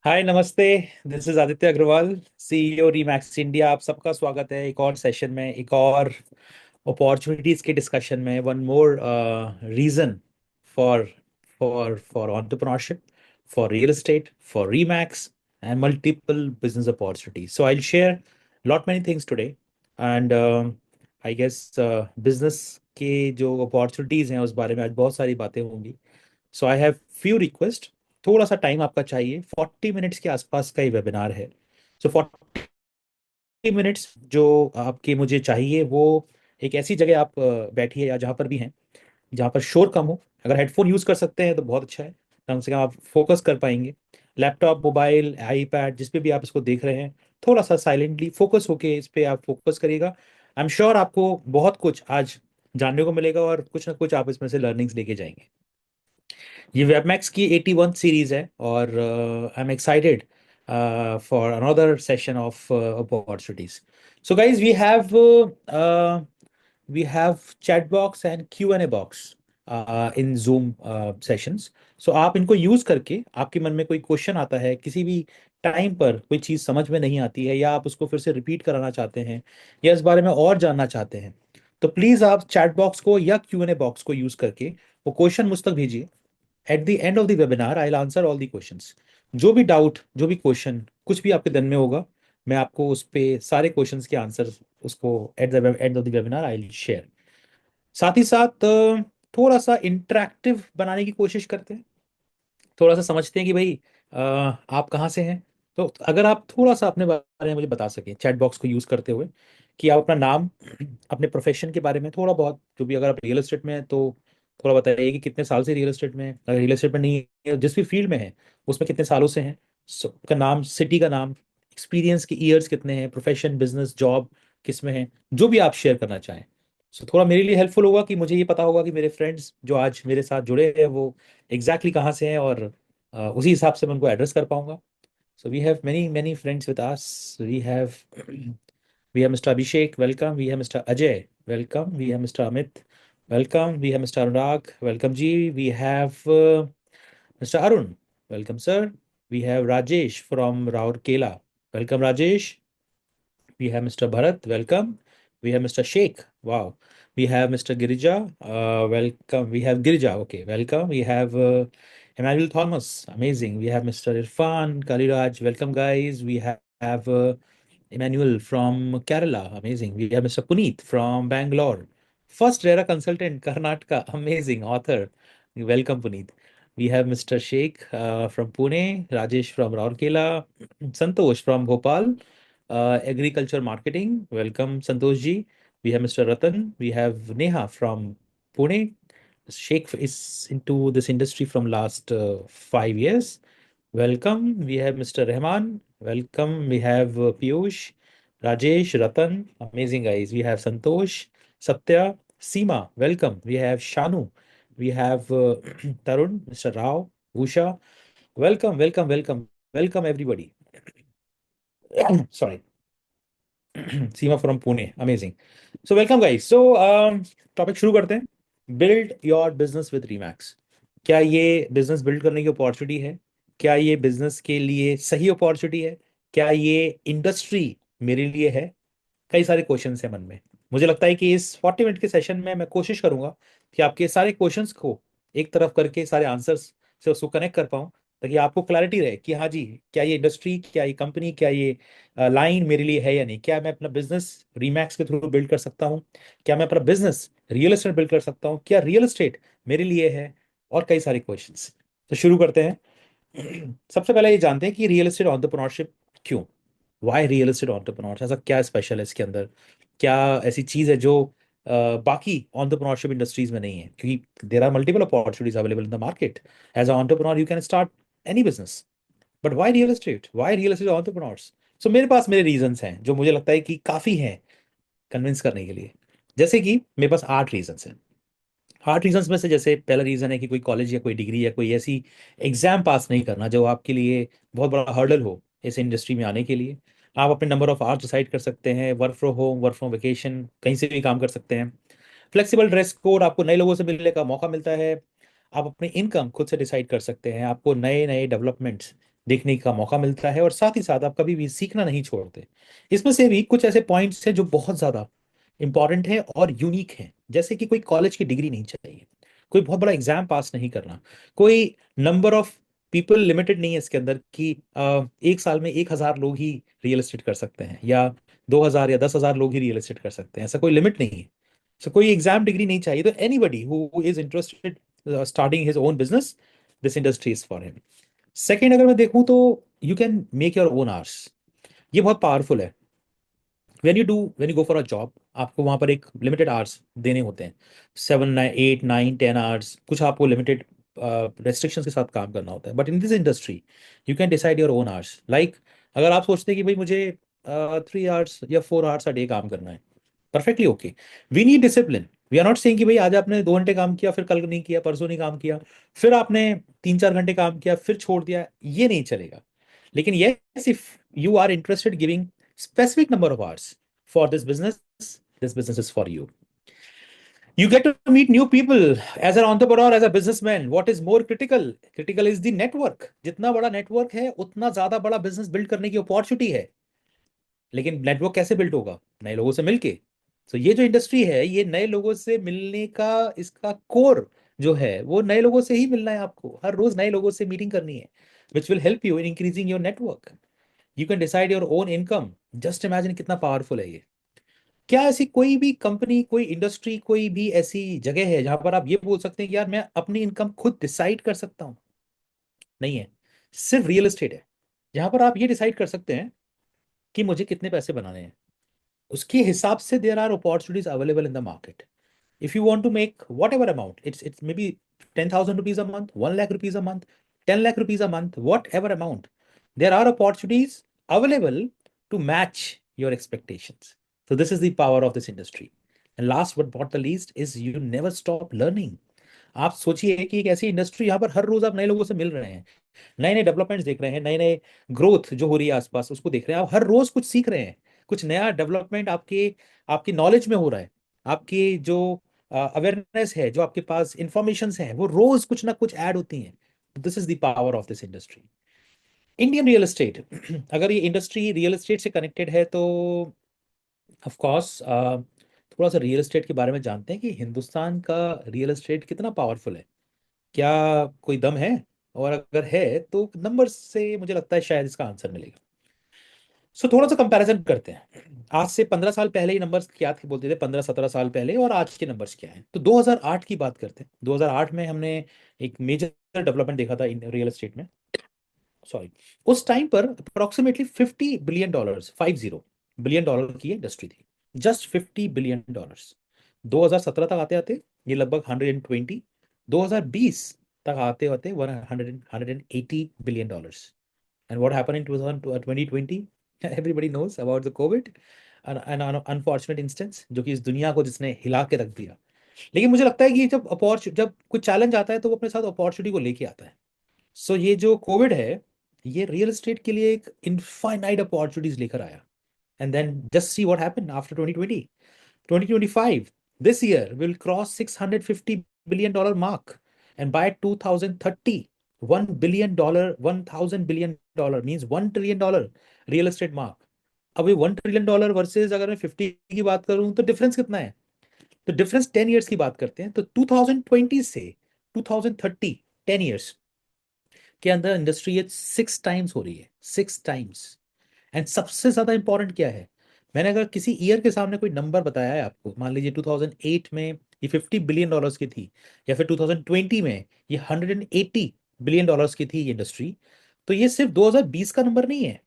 हाय नमस्ते। This is Aditya Agarwal, CEO Remax India. आप सबका स्वागत है एक और सेशन में, एक और अपॉर्चुनिटीज के डिस्कशन में। One more reason for for entrepreneurship, for real estate, for Remax and multiple business opportunities. So I will share lot many things today and I guess business के जो अपॉर्चुनिटीज हैं उस बारे में आज बहुत सारी बातें होंगी। सो आई हैव फ्यू रिक्वेस्ट। थोड़ा सा टाइम आपका चाहिए, 40 मिनट्स के आसपास का ही वेबिनार है। सो 40 मिनट्स जो आपके मुझे चाहिए वो एक ऐसी जगह आप बैठिए या जहाँ पर भी हैं जहाँ पर शोर कम हो। अगर हेडफोन यूज कर सकते हैं तो बहुत अच्छा है, कम से कम आप फोकस कर पाएंगे। लैपटॉप, मोबाइल, आईपैड, जिस पे भी आप इसको देख रहे हैं, थोड़ा सा साइलेंटली फोकस होके इस पे आप फोकस करिएगा। आई एम श्योर आपको बहुत कुछ आज जानने को मिलेगा और कुछ ना कुछ आप इसमें से लर्निंग्स लेके जाएंगे। ये वेबमैक्स की 81 सीरीज है और I am excited for another session of opportunities. So guys, we have chat box and Q N A box in Zoom sessions. So आप इनको यूज करके, आपके मन में कोई क्वेश्चन आता है, किसी भी टाइम पर कोई चीज समझ में नहीं आती है या आप उसको फिर से रिपीट कराना चाहते हैं या इस बारे में और जानना चाहते हैं, तो प्लीज आप चैट बॉक्स को या क्यू एन ए बॉक्स को यूज करके वो क्वेश्चन मुझ तक भेजिए। At the end of the webinar I will answer all the questions. जो भी डाउट, जो भी क्वेश्चन, कुछ भी आपके दिन में होगा, मैं आपको उस पे सारे क्वेश्चंस के आंसर उसको at the end of the webinar I will share. साथ ही साथ थोड़ा सा इंटरेक्टिव बनाने की कोशिश करते हैं। थोड़ा सा समझते हैं कि भाई आप कहाँ से हैं। तो अगर आप थोड़ा सा अपने बारे में मुझे बता सकें चैट बॉक्स को यूज करते हुए, कि आप अपना नाम, अपने प्रोफेशन के बारे में थोड़ा बहुत, क्योंकि अगर आप रियल एस्टेट में हैं तो थोड़ा बताइए कि कितने साल से रियल एस्टेट में हैं। अगर रियल एस्टेट में नहीं है, जिस भी फील्ड में है उसमें कितने सालों से हैं। का नाम, सिटी का नाम, एक्सपीरियंस के ईयर्स कितने हैं, प्रोफेशन, बिजनेस, जॉब किस में है, जो भी आप शेयर करना चाहें। सो थोड़ा मेरे लिए हेल्पफुल होगा कि मुझे ये पता होगा कि मेरे फ्रेंड्स जो आज मेरे साथ जुड़े हैं वो एग्जैक्टली कहाँ से हैं, और उसी हिसाब से मैं उनको एड्रेस कर पाऊंगा। So we have many many friends with us. We have Mister Abhishek, welcome. We have Mister Ajay, welcome. We have Mister Amit, welcome. We have Mister Anurag, welcome ji. We have Mister Arun, welcome sir. We have Rajesh from Rourkela, welcome Rajesh. We have Mr. Bharat, welcome. We have Mr. Sheikh, wow. We have Mr. Girija, welcome. We have Girija, okay, welcome. We have Emmanuel Thomas, amazing. We have Mr. Irfan, Kaliraj, welcome guys. We have Emmanuel from Kerala, amazing. We have Mr. Puneet from Bangalore. First RERA consultant, Karnataka, amazing author. Welcome, Puneet. We have Mr. Sheikh from Pune, Rajesh from Rourkela, Santosh from Bhopal, agriculture marketing. Welcome, Santosh ji. We have Mr. Ratan. We have Neha from Pune. Sheikh is into this industry from last 5 years. Welcome. We have Mr. Rahman. Welcome. We have Piyush, Rajesh, Ratan. Amazing guys. We have Santosh, Satya, Seema. Welcome. We have Shanu. We have Tarun, Mr. Rao, Usha. Welcome, welcome, welcome, welcome everybody. Sorry. Seema from Pune, amazing. So welcome guys. So topic शुरू करते हैं। Build your business with Remax. क्या ये business build करने की opportunity है? क्या ये बिजनेस के लिए सही अपॉर्चुनिटी है? क्या ये इंडस्ट्री मेरे लिए है? कई सारे क्वेश्चंस हैं मन में। मुझे लगता है कि इस 40 मिनट के सेशन में मैं कोशिश करूंगा कि आपके सारे क्वेश्चंस को एक तरफ करके सारे आंसर्स से उसको कनेक्ट कर पाऊं, ताकि आपको क्लैरिटी रहे कि हाँ जी, क्या ये इंडस्ट्री, क्या ये कंपनी, क्या ये लाइन मेरे लिए है या नहीं। क्या मैं अपना बिजनेस रीमैक्स के थ्रू बिल्ड कर सकता हूँ? क्या मैं अपना बिजनेस रियल एस्टेट बिल्ड कर सकता हूँ? क्या रियल एस्टेट मेरे लिए है? और कई सारे क्वेश्चंस। तो शुरू करते हैं। सबसे पहले ये जानते हैं कि रियल एस्टेट एंटरप्रेन्योरशिप क्यों, वाई रियल एस्टेट एंटरप्रेन्योर, ऐसा क्या स्पेशल है इसके अंदर? क्या ऐसी चीज है जो बाकी एंटरप्रेन्योरशिप इंडस्ट्रीज में नहीं है? क्योंकि there are multiple opportunities available in the market. As a entrepreneur you can start any business, but why real estate, why real estate entrepreneurs? So मेरे पास मेरे रीजंस हैं जो मुझे लगता है कि काफी हैं कन्विंस करने के लिए। जैसे कि मेरे पास 8 रीजंस हैं। 8 रीजंस में से जैसे पहला रीजन है कि कोई कॉलेज या कोई डिग्री या कोई ऐसी एग्जाम पास नहीं करना जो आपके लिए बहुत बड़ा हर्डल हो इस इंडस्ट्री में आने के लिए। आप अपने नंबर ऑफ आवर्स डिसाइड कर सकते हैं, work from home, work from vacation, कहीं से भी काम कर सकते हैं। फ्लेक्सिबल ड्रेस कोड, आपको नए लोगों से मिलने का मौका मिलता है। आप अपनी इनकम खुद से डिसाइड कर सकते हैं। आपको नए नए डेवलपमेंट्स देखने का मौका मिलता है, और साथ ही साथ आप कभी भी सीखना नहीं छोड़ते। इसमें से भी कुछ ऐसे पॉइंट्स हैं जो बहुत ज्यादा इंपॉर्टेंट है और यूनिक है, जैसे कि कोई कॉलेज की डिग्री नहीं चाहिए, कोई बहुत बड़ा एग्जाम पास नहीं करना, कोई नंबर ऑफ पीपल लिमिटेड नहीं है इसके अंदर कि एक साल में 1,000 लोग ही रियल एस्टेट कर सकते हैं, या 2,000 या 10,000 लोग ही रियल एस्टेट कर सकते हैं, ऐसा कोई लिमिट नहीं है। सो कोई एग्जाम डिग्री नहीं चाहिए। तो anybody who is interested starting his own business, this industry is for him. Second अगर मैं देखूं तो you can make your own hours. ये बहुत पावरफुल है। When you go for a job, आपको वहां पर एक लिमिटेड आवर्स देने होते हैं, 7, 8, 9, 10 आवर्स, कुछ आपको लिमिटेड रेस्ट्रिक्शंस के साथ काम करना होता है। But in this industry you can decide your own hours. Like अगर आप सोचते हैं कि भाई मुझे 3 आवर्स या 4 आवर्स अ डे काम करना है, perfectly okay. We need discipline. We are not saying कि भाई आज आपने 2 घंटे काम किया, फिर कल नहीं किया, परसों नहीं काम किया, फिर आपने 3, 4 घंटे काम किया, फिर छोड़ दिया, ये नहीं चलेगा। लेकिन yes, if you are interested giving specific number of hours for this business is for you. You get to meet new people as an entrepreneur, as a businessman. What is more critical? Critical is the network. जितना बड़ा network है उतना ज्यादा बड़ा business build करने की opportunity है। लेकिन नेटवर्क कैसे बिल्ड होगा? नए लोगों से मिलके। तो ये जो इंडस्ट्री है, ये नए लोगों से मिलने का, इसका कोर जो है वो नए लोगों से ही मिलना है। आपको हर रोज नए लोगों से मीटिंग करनी है, which will help you in increasing your network. You can decide your own income. Just imagine कितना पावरफुल है ये। क्या ऐसी कोई भी कंपनी, कोई इंडस्ट्री, कोई भी ऐसी जगह है जहां पर आप ये बोल सकते हैं कि यार मैं अपनी इनकम खुद डिसाइड कर सकता हूं? नहीं है। सिर्फ रियल एस्टेट है जहां पर आप ये डिसाइड कर सकते हैं कि मुझे कितने पैसे बनाने हैं। उसके हिसाब से there are opportunities available in the market. If you want to make whatever amount, it's maybe 10,000 rupees a month, 1 lakh rupees a month, 10 lakh rupees a month, whatever amount, there are opportunities available to match your expectations. So this is the power of this industry. And last but not the least is you never stop learning. आप सोचिए कि एक ऐसी industry यहाँ पर हर रोज आप नए लोगों से मिल रहे हैं, नए नए डेवलपमेंट्स देख रहे हैं, नए नए ग्रोथ जो हो रही है आसपास उसको देख रहे हैं, आप हर रोज कुछ सीख रहे हैं, कुछ नया डेवलपमेंट आपके आपकी नॉलेज में हो रहा है। आपकी जो अवेयरनेस है, जो आपके पास इंफॉर्मेशन है, वो रोज कुछ ना कुछ ऐड होती हैं। This is the power of this industry. Indian real estate अगर ये इंडस्ट्री रियल एस्टेट से कनेक्टेड है तो ऑफ कोर्स थोड़ा सा रियल एस्टेट के बारे में जानते हैं कि हिंदुस्तान का रियल एस्टेट कितना पावरफुल है। क्या कोई दम है? और अगर है तो नंबर से मुझे लगता है शायद इसका आंसर मिलेगा। सो थोड़ा सा कंपैरिजन करते हैं। आज से 15 साल पहले ही नंबर्स क्या थे बोलते थे, 15-17 साल पहले, और आज के नंबर्स क्या हैं। तो 2008 की बात करते हैं। 2008 में हमने एक मेजर डेवलपमेंट देखा था इन रियल एस्टेट में। सॉरी, उस टाइम पर अप्रोक्सीमेटली $50 बिलियन, 50 बिलियन डॉलर की इंडस्ट्री थी। Just $50 billion. 2017 तक आते आते ये लगभग 120, 2020 तक आते आते 180 billion dollars. And what happened in 2020? Everybody knows about the COVID, an unfortunate instance जो कि इस दुनिया को जिसने हिला के रख दिया। लेकिन मुझे लगता है कि जब कुछ चैलेंज आता है तो वो अपने साथ अपॉर्चुनिटी को लेके आता है। सो ये जो कोविड है, ये रियल एस्टेट के लिए एक इनफाइनाइट अपॉर्चुनिटीज लेकर आया। And then just see what happened after 2020, 2025, this year will cross $650 billion mark, and by 2030, $1 billion, $1,000 billion means $1 trillion real estate mark. अब ये $1 ट्रिलियन वर्सेज अगर मैं 50 की बात करूं तो डिफरेंस कितना है? तो डिफरेंस 10 ईयर्स की बात करते हैं तो 2020 से 2030, 10 ईयर्स के अंदर इंडस्ट्री ये 6 टाइम्स हो रही है, 6 टाइम्स। एंड सबसे ज्यादा इंपॉर्टेंट क्या है, मैंने अगर किसी ईयर के सामने कोई नंबर बताया है आपको, मान लीजिए 2008 में ये $50 बिलियन की थी, या फिर 2020 में ये $180 बिलियन की थी ये इंडस्ट्री, तो ये सिर्फ 2020 का नंबर नहीं है।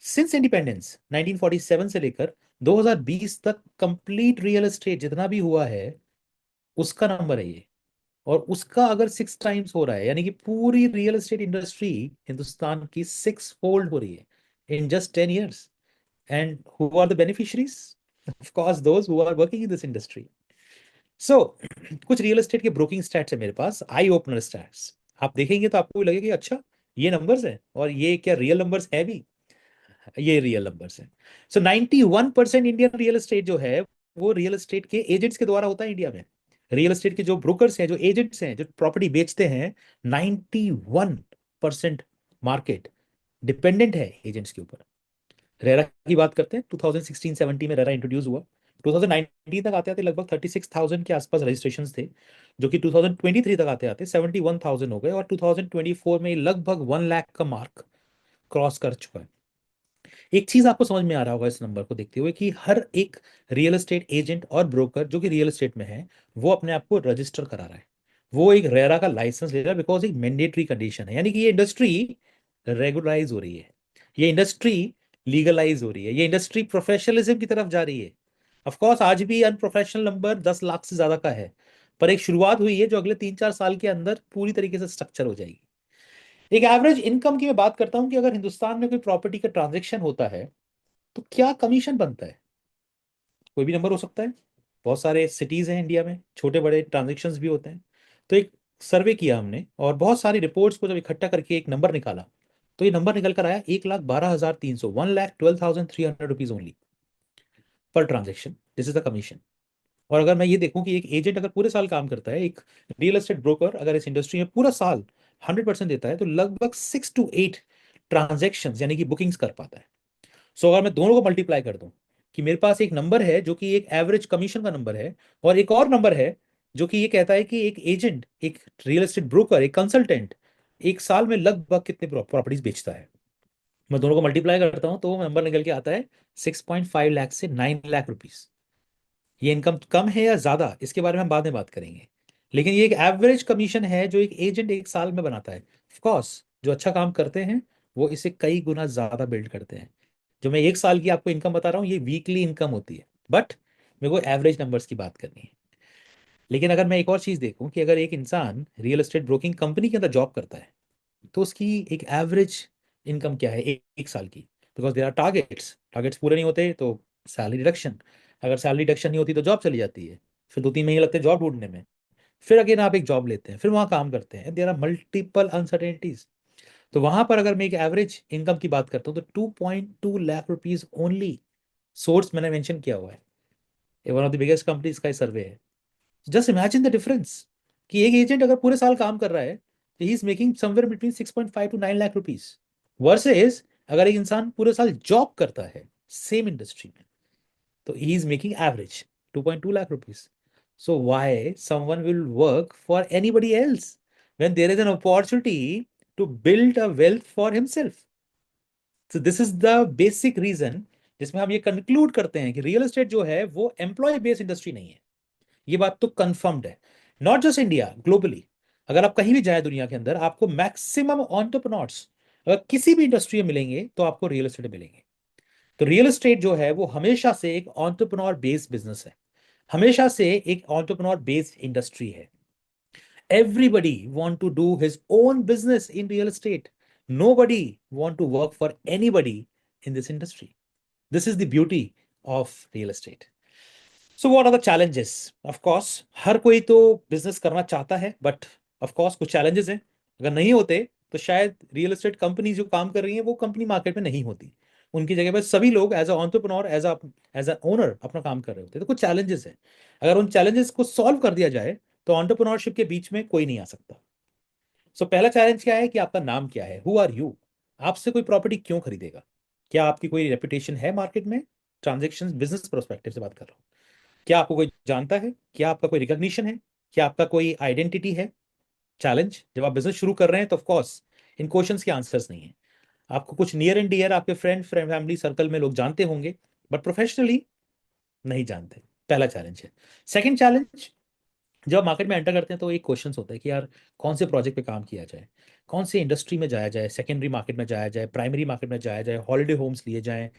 सिंस इंडिपेंडेंस 1947 से लेकर 2020 तक कंप्लीट रियल एस्टेट जितना भी हुआ है उसका नंबर है ये। और उसका अगर 6 टाइम्स हो रहा है, यानी कि पूरी रियल एस्टेट इंडस्ट्री हिंदुस्तान की 6 फोल्ड हो रही है in just 10 years. And who are the beneficiaries? Of course, those who are working in this industry. So, कुछ रियल एस्टेट के ब्रोकिंग स्टैट्स है मेरे पास, आई ओपनर स्टैट्स। आप देखेंगे तो आपको भी लगेगा कि अच्छा, ये नंबर्स है, और ये क्या रियल नंबर्स है भी? ये रियल नंबर्स है। सो 91% इंडियन रियल एस्टेट जो है वो रियल एस्टेट के एजेंट्स के द्वारा होता है इंडिया में। रियल एस्टेट के जो ब्रोकर्स हैं, जो एजेंट्स हैं, जो प्रॉपर्टी बेचते हैं, 91% मार्केट डिपेंडेंट है एजेंट्स के ऊपर। रेरा की बात करते हैं, 2016-17 में रेरा इंट्रोड्यूस हुआ। 2019 तक आते आते लगभग 36,000 के आसपास रजिस्ट्रेशन थे, जो कि 2023 तक आते आते 71,000 हो गए, और 2024 में लगभग 1 लाख का मार्क क्रॉस कर चुका है। एक चीज आपको समझ में आ रहा होगा इस नंबर को देखते हुए, कि हर एक रियल एस्टेट एजेंट और ब्रोकर जो कि रियल एस्टेट में है, वो अपने आप को रजिस्टर करा रहा है, वो एक रेरा का लाइसेंस ले रहा है, बिकॉज एक मैंडेटरी कंडीशन है। यानी कि ये इंडस्ट्री रेगुलराइज हो रही है, ये इंडस्ट्री लीगलाइज हो रही है, ये इंडस्ट्री प्रोफेशनलिज्म की तरफ जा रही है। ऑफ कोर्स आज भी अनप्रोफेशनल नंबर 10 लाख से ज्यादा का है, पर एक शुरुआत हुई है जो अगले 3-4 साल के अंदर पूरी तरीके से स्ट्रक्चर हो जाएगी। एक एवरेज इनकम की मैं बात करता हूं कि अगर हिंदुस्तान में कोई प्रॉपर्टी का ट्रांजेक्शन होता है तो क्या कमीशन बनता है? कोई भी नंबर हो सकता है। बहुत सारे सिटीज हैं इंडिया में, छोटे बड़े ट्रांजेक्शन्स भी होते हैं। तो एक सर्वे किया हमने और बहुत सारी रिपोर्ट्स को जब इकट्ठा करके एक नंबर निकाला, तो ये नंबर निकल कर आया 1,12,300, 1,12,300 rupees only per transaction. This is the commission. और अगर मैं ये देखूं कि एक एजेंट अगर पूरे साल काम करता है, एक रियल एस्टेट ब्रोकर अगर इस इंडस्ट्री में पूरा साल 100% देता है, तो लगभग 6 to 8 ट्रांजेक्शन यानी कि बुकिंग्स कर पाता है। सो अगर मैं दोनों को मल्टीप्लाई कर दूं, कि मेरे पास एक नंबर है जो कि एक एवरेज कमीशन का नंबर है, और एक और नंबर है जो कि ये कहता है कि एक एजेंट, एक रियल एस्टेट ब्रोकर, एक कंसल्टेंट एक साल में लगभग कितने प्रॉपर्टीज बेचता है, मैं दोनों को मल्टीप्लाई करता हूं तो नंबर निकल के आता है 6.5 लाख से 9 लाख रुपीज। ये इनकम कम है या ज्यादा, इसके बारे में हम बाद में बात करेंगे, लेकिन ये एक एवरेज कमीशन है जो एक एजेंट एक साल में बनाता है। ऑफ कोर्स जो अच्छा काम करते हैं वो इसे कई गुना ज्यादा बिल्ड करते हैं। जो मैं एक साल की आपको इनकम बता रहा हूँ ये वीकली इनकम होती है, बट मेरे को एवरेज नंबर्स की बात करनी है। लेकिन अगर मैं एक और चीज देखूं कि अगर एक इंसान रियल एस्टेट ब्रोकिंग कंपनी के अंदर जॉब करता है, तो उसकी एक एवरेज इनकम क्या है एक साल की? Because there are targets, targets पूरे नहीं होते तो सैलरी डिडक्शन, अगर सैलरी डिडक्शन नहीं होती तो जॉब चली जाती है, फिर 2-3 महीने लगते हैं जॉब ढूंढने में, फिर अगेन आप एक जॉब लेते हैं, फिर वहां काम करते हैं, देर आर मल्टीपल अनसर्टेनिटीज। तो वहां पर अगर मैं एक एवरेज इनकम की बात करता हूँ तो 2.2 लाख रुपीज ओनली। सोर्स मैंने मेंशन किया हुआ है, ये one of the biggest companies का सर्वे है। जस्ट इमेजिन द डिफरेंस, कि एक एजेंट अगर पूरे साल काम कर रहा है तो he is making somewhere between 6.5 to 9 lakh rupees, versus अगर एक इंसान पूरे साल जॉब करता है सेम इंडस्ट्री में, तो he is making average 2.2 lakh rupees. So why someone will work for anybody else when there is an opportunity to build a wealth for himself? So this is the basic reason जिसमें हम ये conclude करते हैं कि real estate जो है वो employ based industry नहीं है। ये बात तो कंफर्म्ड है, नॉट जस्ट इंडिया, ग्लोबली। अगर आप कहीं भी जाए दुनिया के अंदर, आपको मैक्सिमम एंटरप्रेन्योर्स अगर किसी भी इंडस्ट्री में मिलेंगे तो आपको रियल एस्टेट में मिलेंगे। तो रियल एस्टेट जो है वो हमेशा से एक एंटरप्रेन्योर बेस्ड बिजनेस है, हमेशा से एक एंटरप्रेन्योर बेस्ड इंडस्ट्री है। Everybody want to do his own business in real estate, nobody want to work for anybody in this industry. This is the beauty of real estate. So what are the challenges? Of course हर कोई तो business करना चाहता है, but of course कुछ challenges हैं। अगर नहीं होते तो शायद रियल एस्टेट कंपनी जो काम कर रही है वो कंपनी मार्केट में नहीं होती, उनकी जगह पर सभी लोग as a entrepreneur, as a owner अपना काम कर रहे होते। तो कुछ चैलेंजेस हैं, अगर उन चैलेंजेस को सॉल्व कर दिया जाए तो एंटरप्रेन्योरशिप के बीच में कोई नहीं आ सकता। सो पहला चैलेंज क्या है कि आपका नाम क्या है, हु आर यू? आपसे कोई प्रॉपर्टी क्यों खरीदेगा? क्या आपकी कोई रेपुटेशन है मार्केट में? ट्रांजेक्शन बिजनेस प्रोस्पेक्टिव से बात कर रहा हूँ। क्या आपको कोई जानता है? क्या आपका कोई रिकॉग्निशन है? क्या आपका कोई आइडेंटिटी है? चैलेंज जब आप बिजनेस शुरू कर रहे हैं तो ऑफ कोर्स इन क्वेश्चंस के आंसर्स नहीं है। आपको कुछ नियर एंड डियर आपके फ्रेंड फैमिली सर्कल में लोग जानते होंगे, बट प्रोफेशनली नहीं जानते। पहला चैलेंज है। सेकंड चैलेंज, जब मार्केट में एंटर करते हैं तो एक क्वेश्चन होता है कि यार कौन से प्रोजेक्ट पे काम किया जाए, कौन से इंडस्ट्री में जाया जाए, सेकेंडरी मार्केट में जाया जाए, प्राइमरी मार्केट में जाया जाए, हॉलिडे होम्स लिए जाए,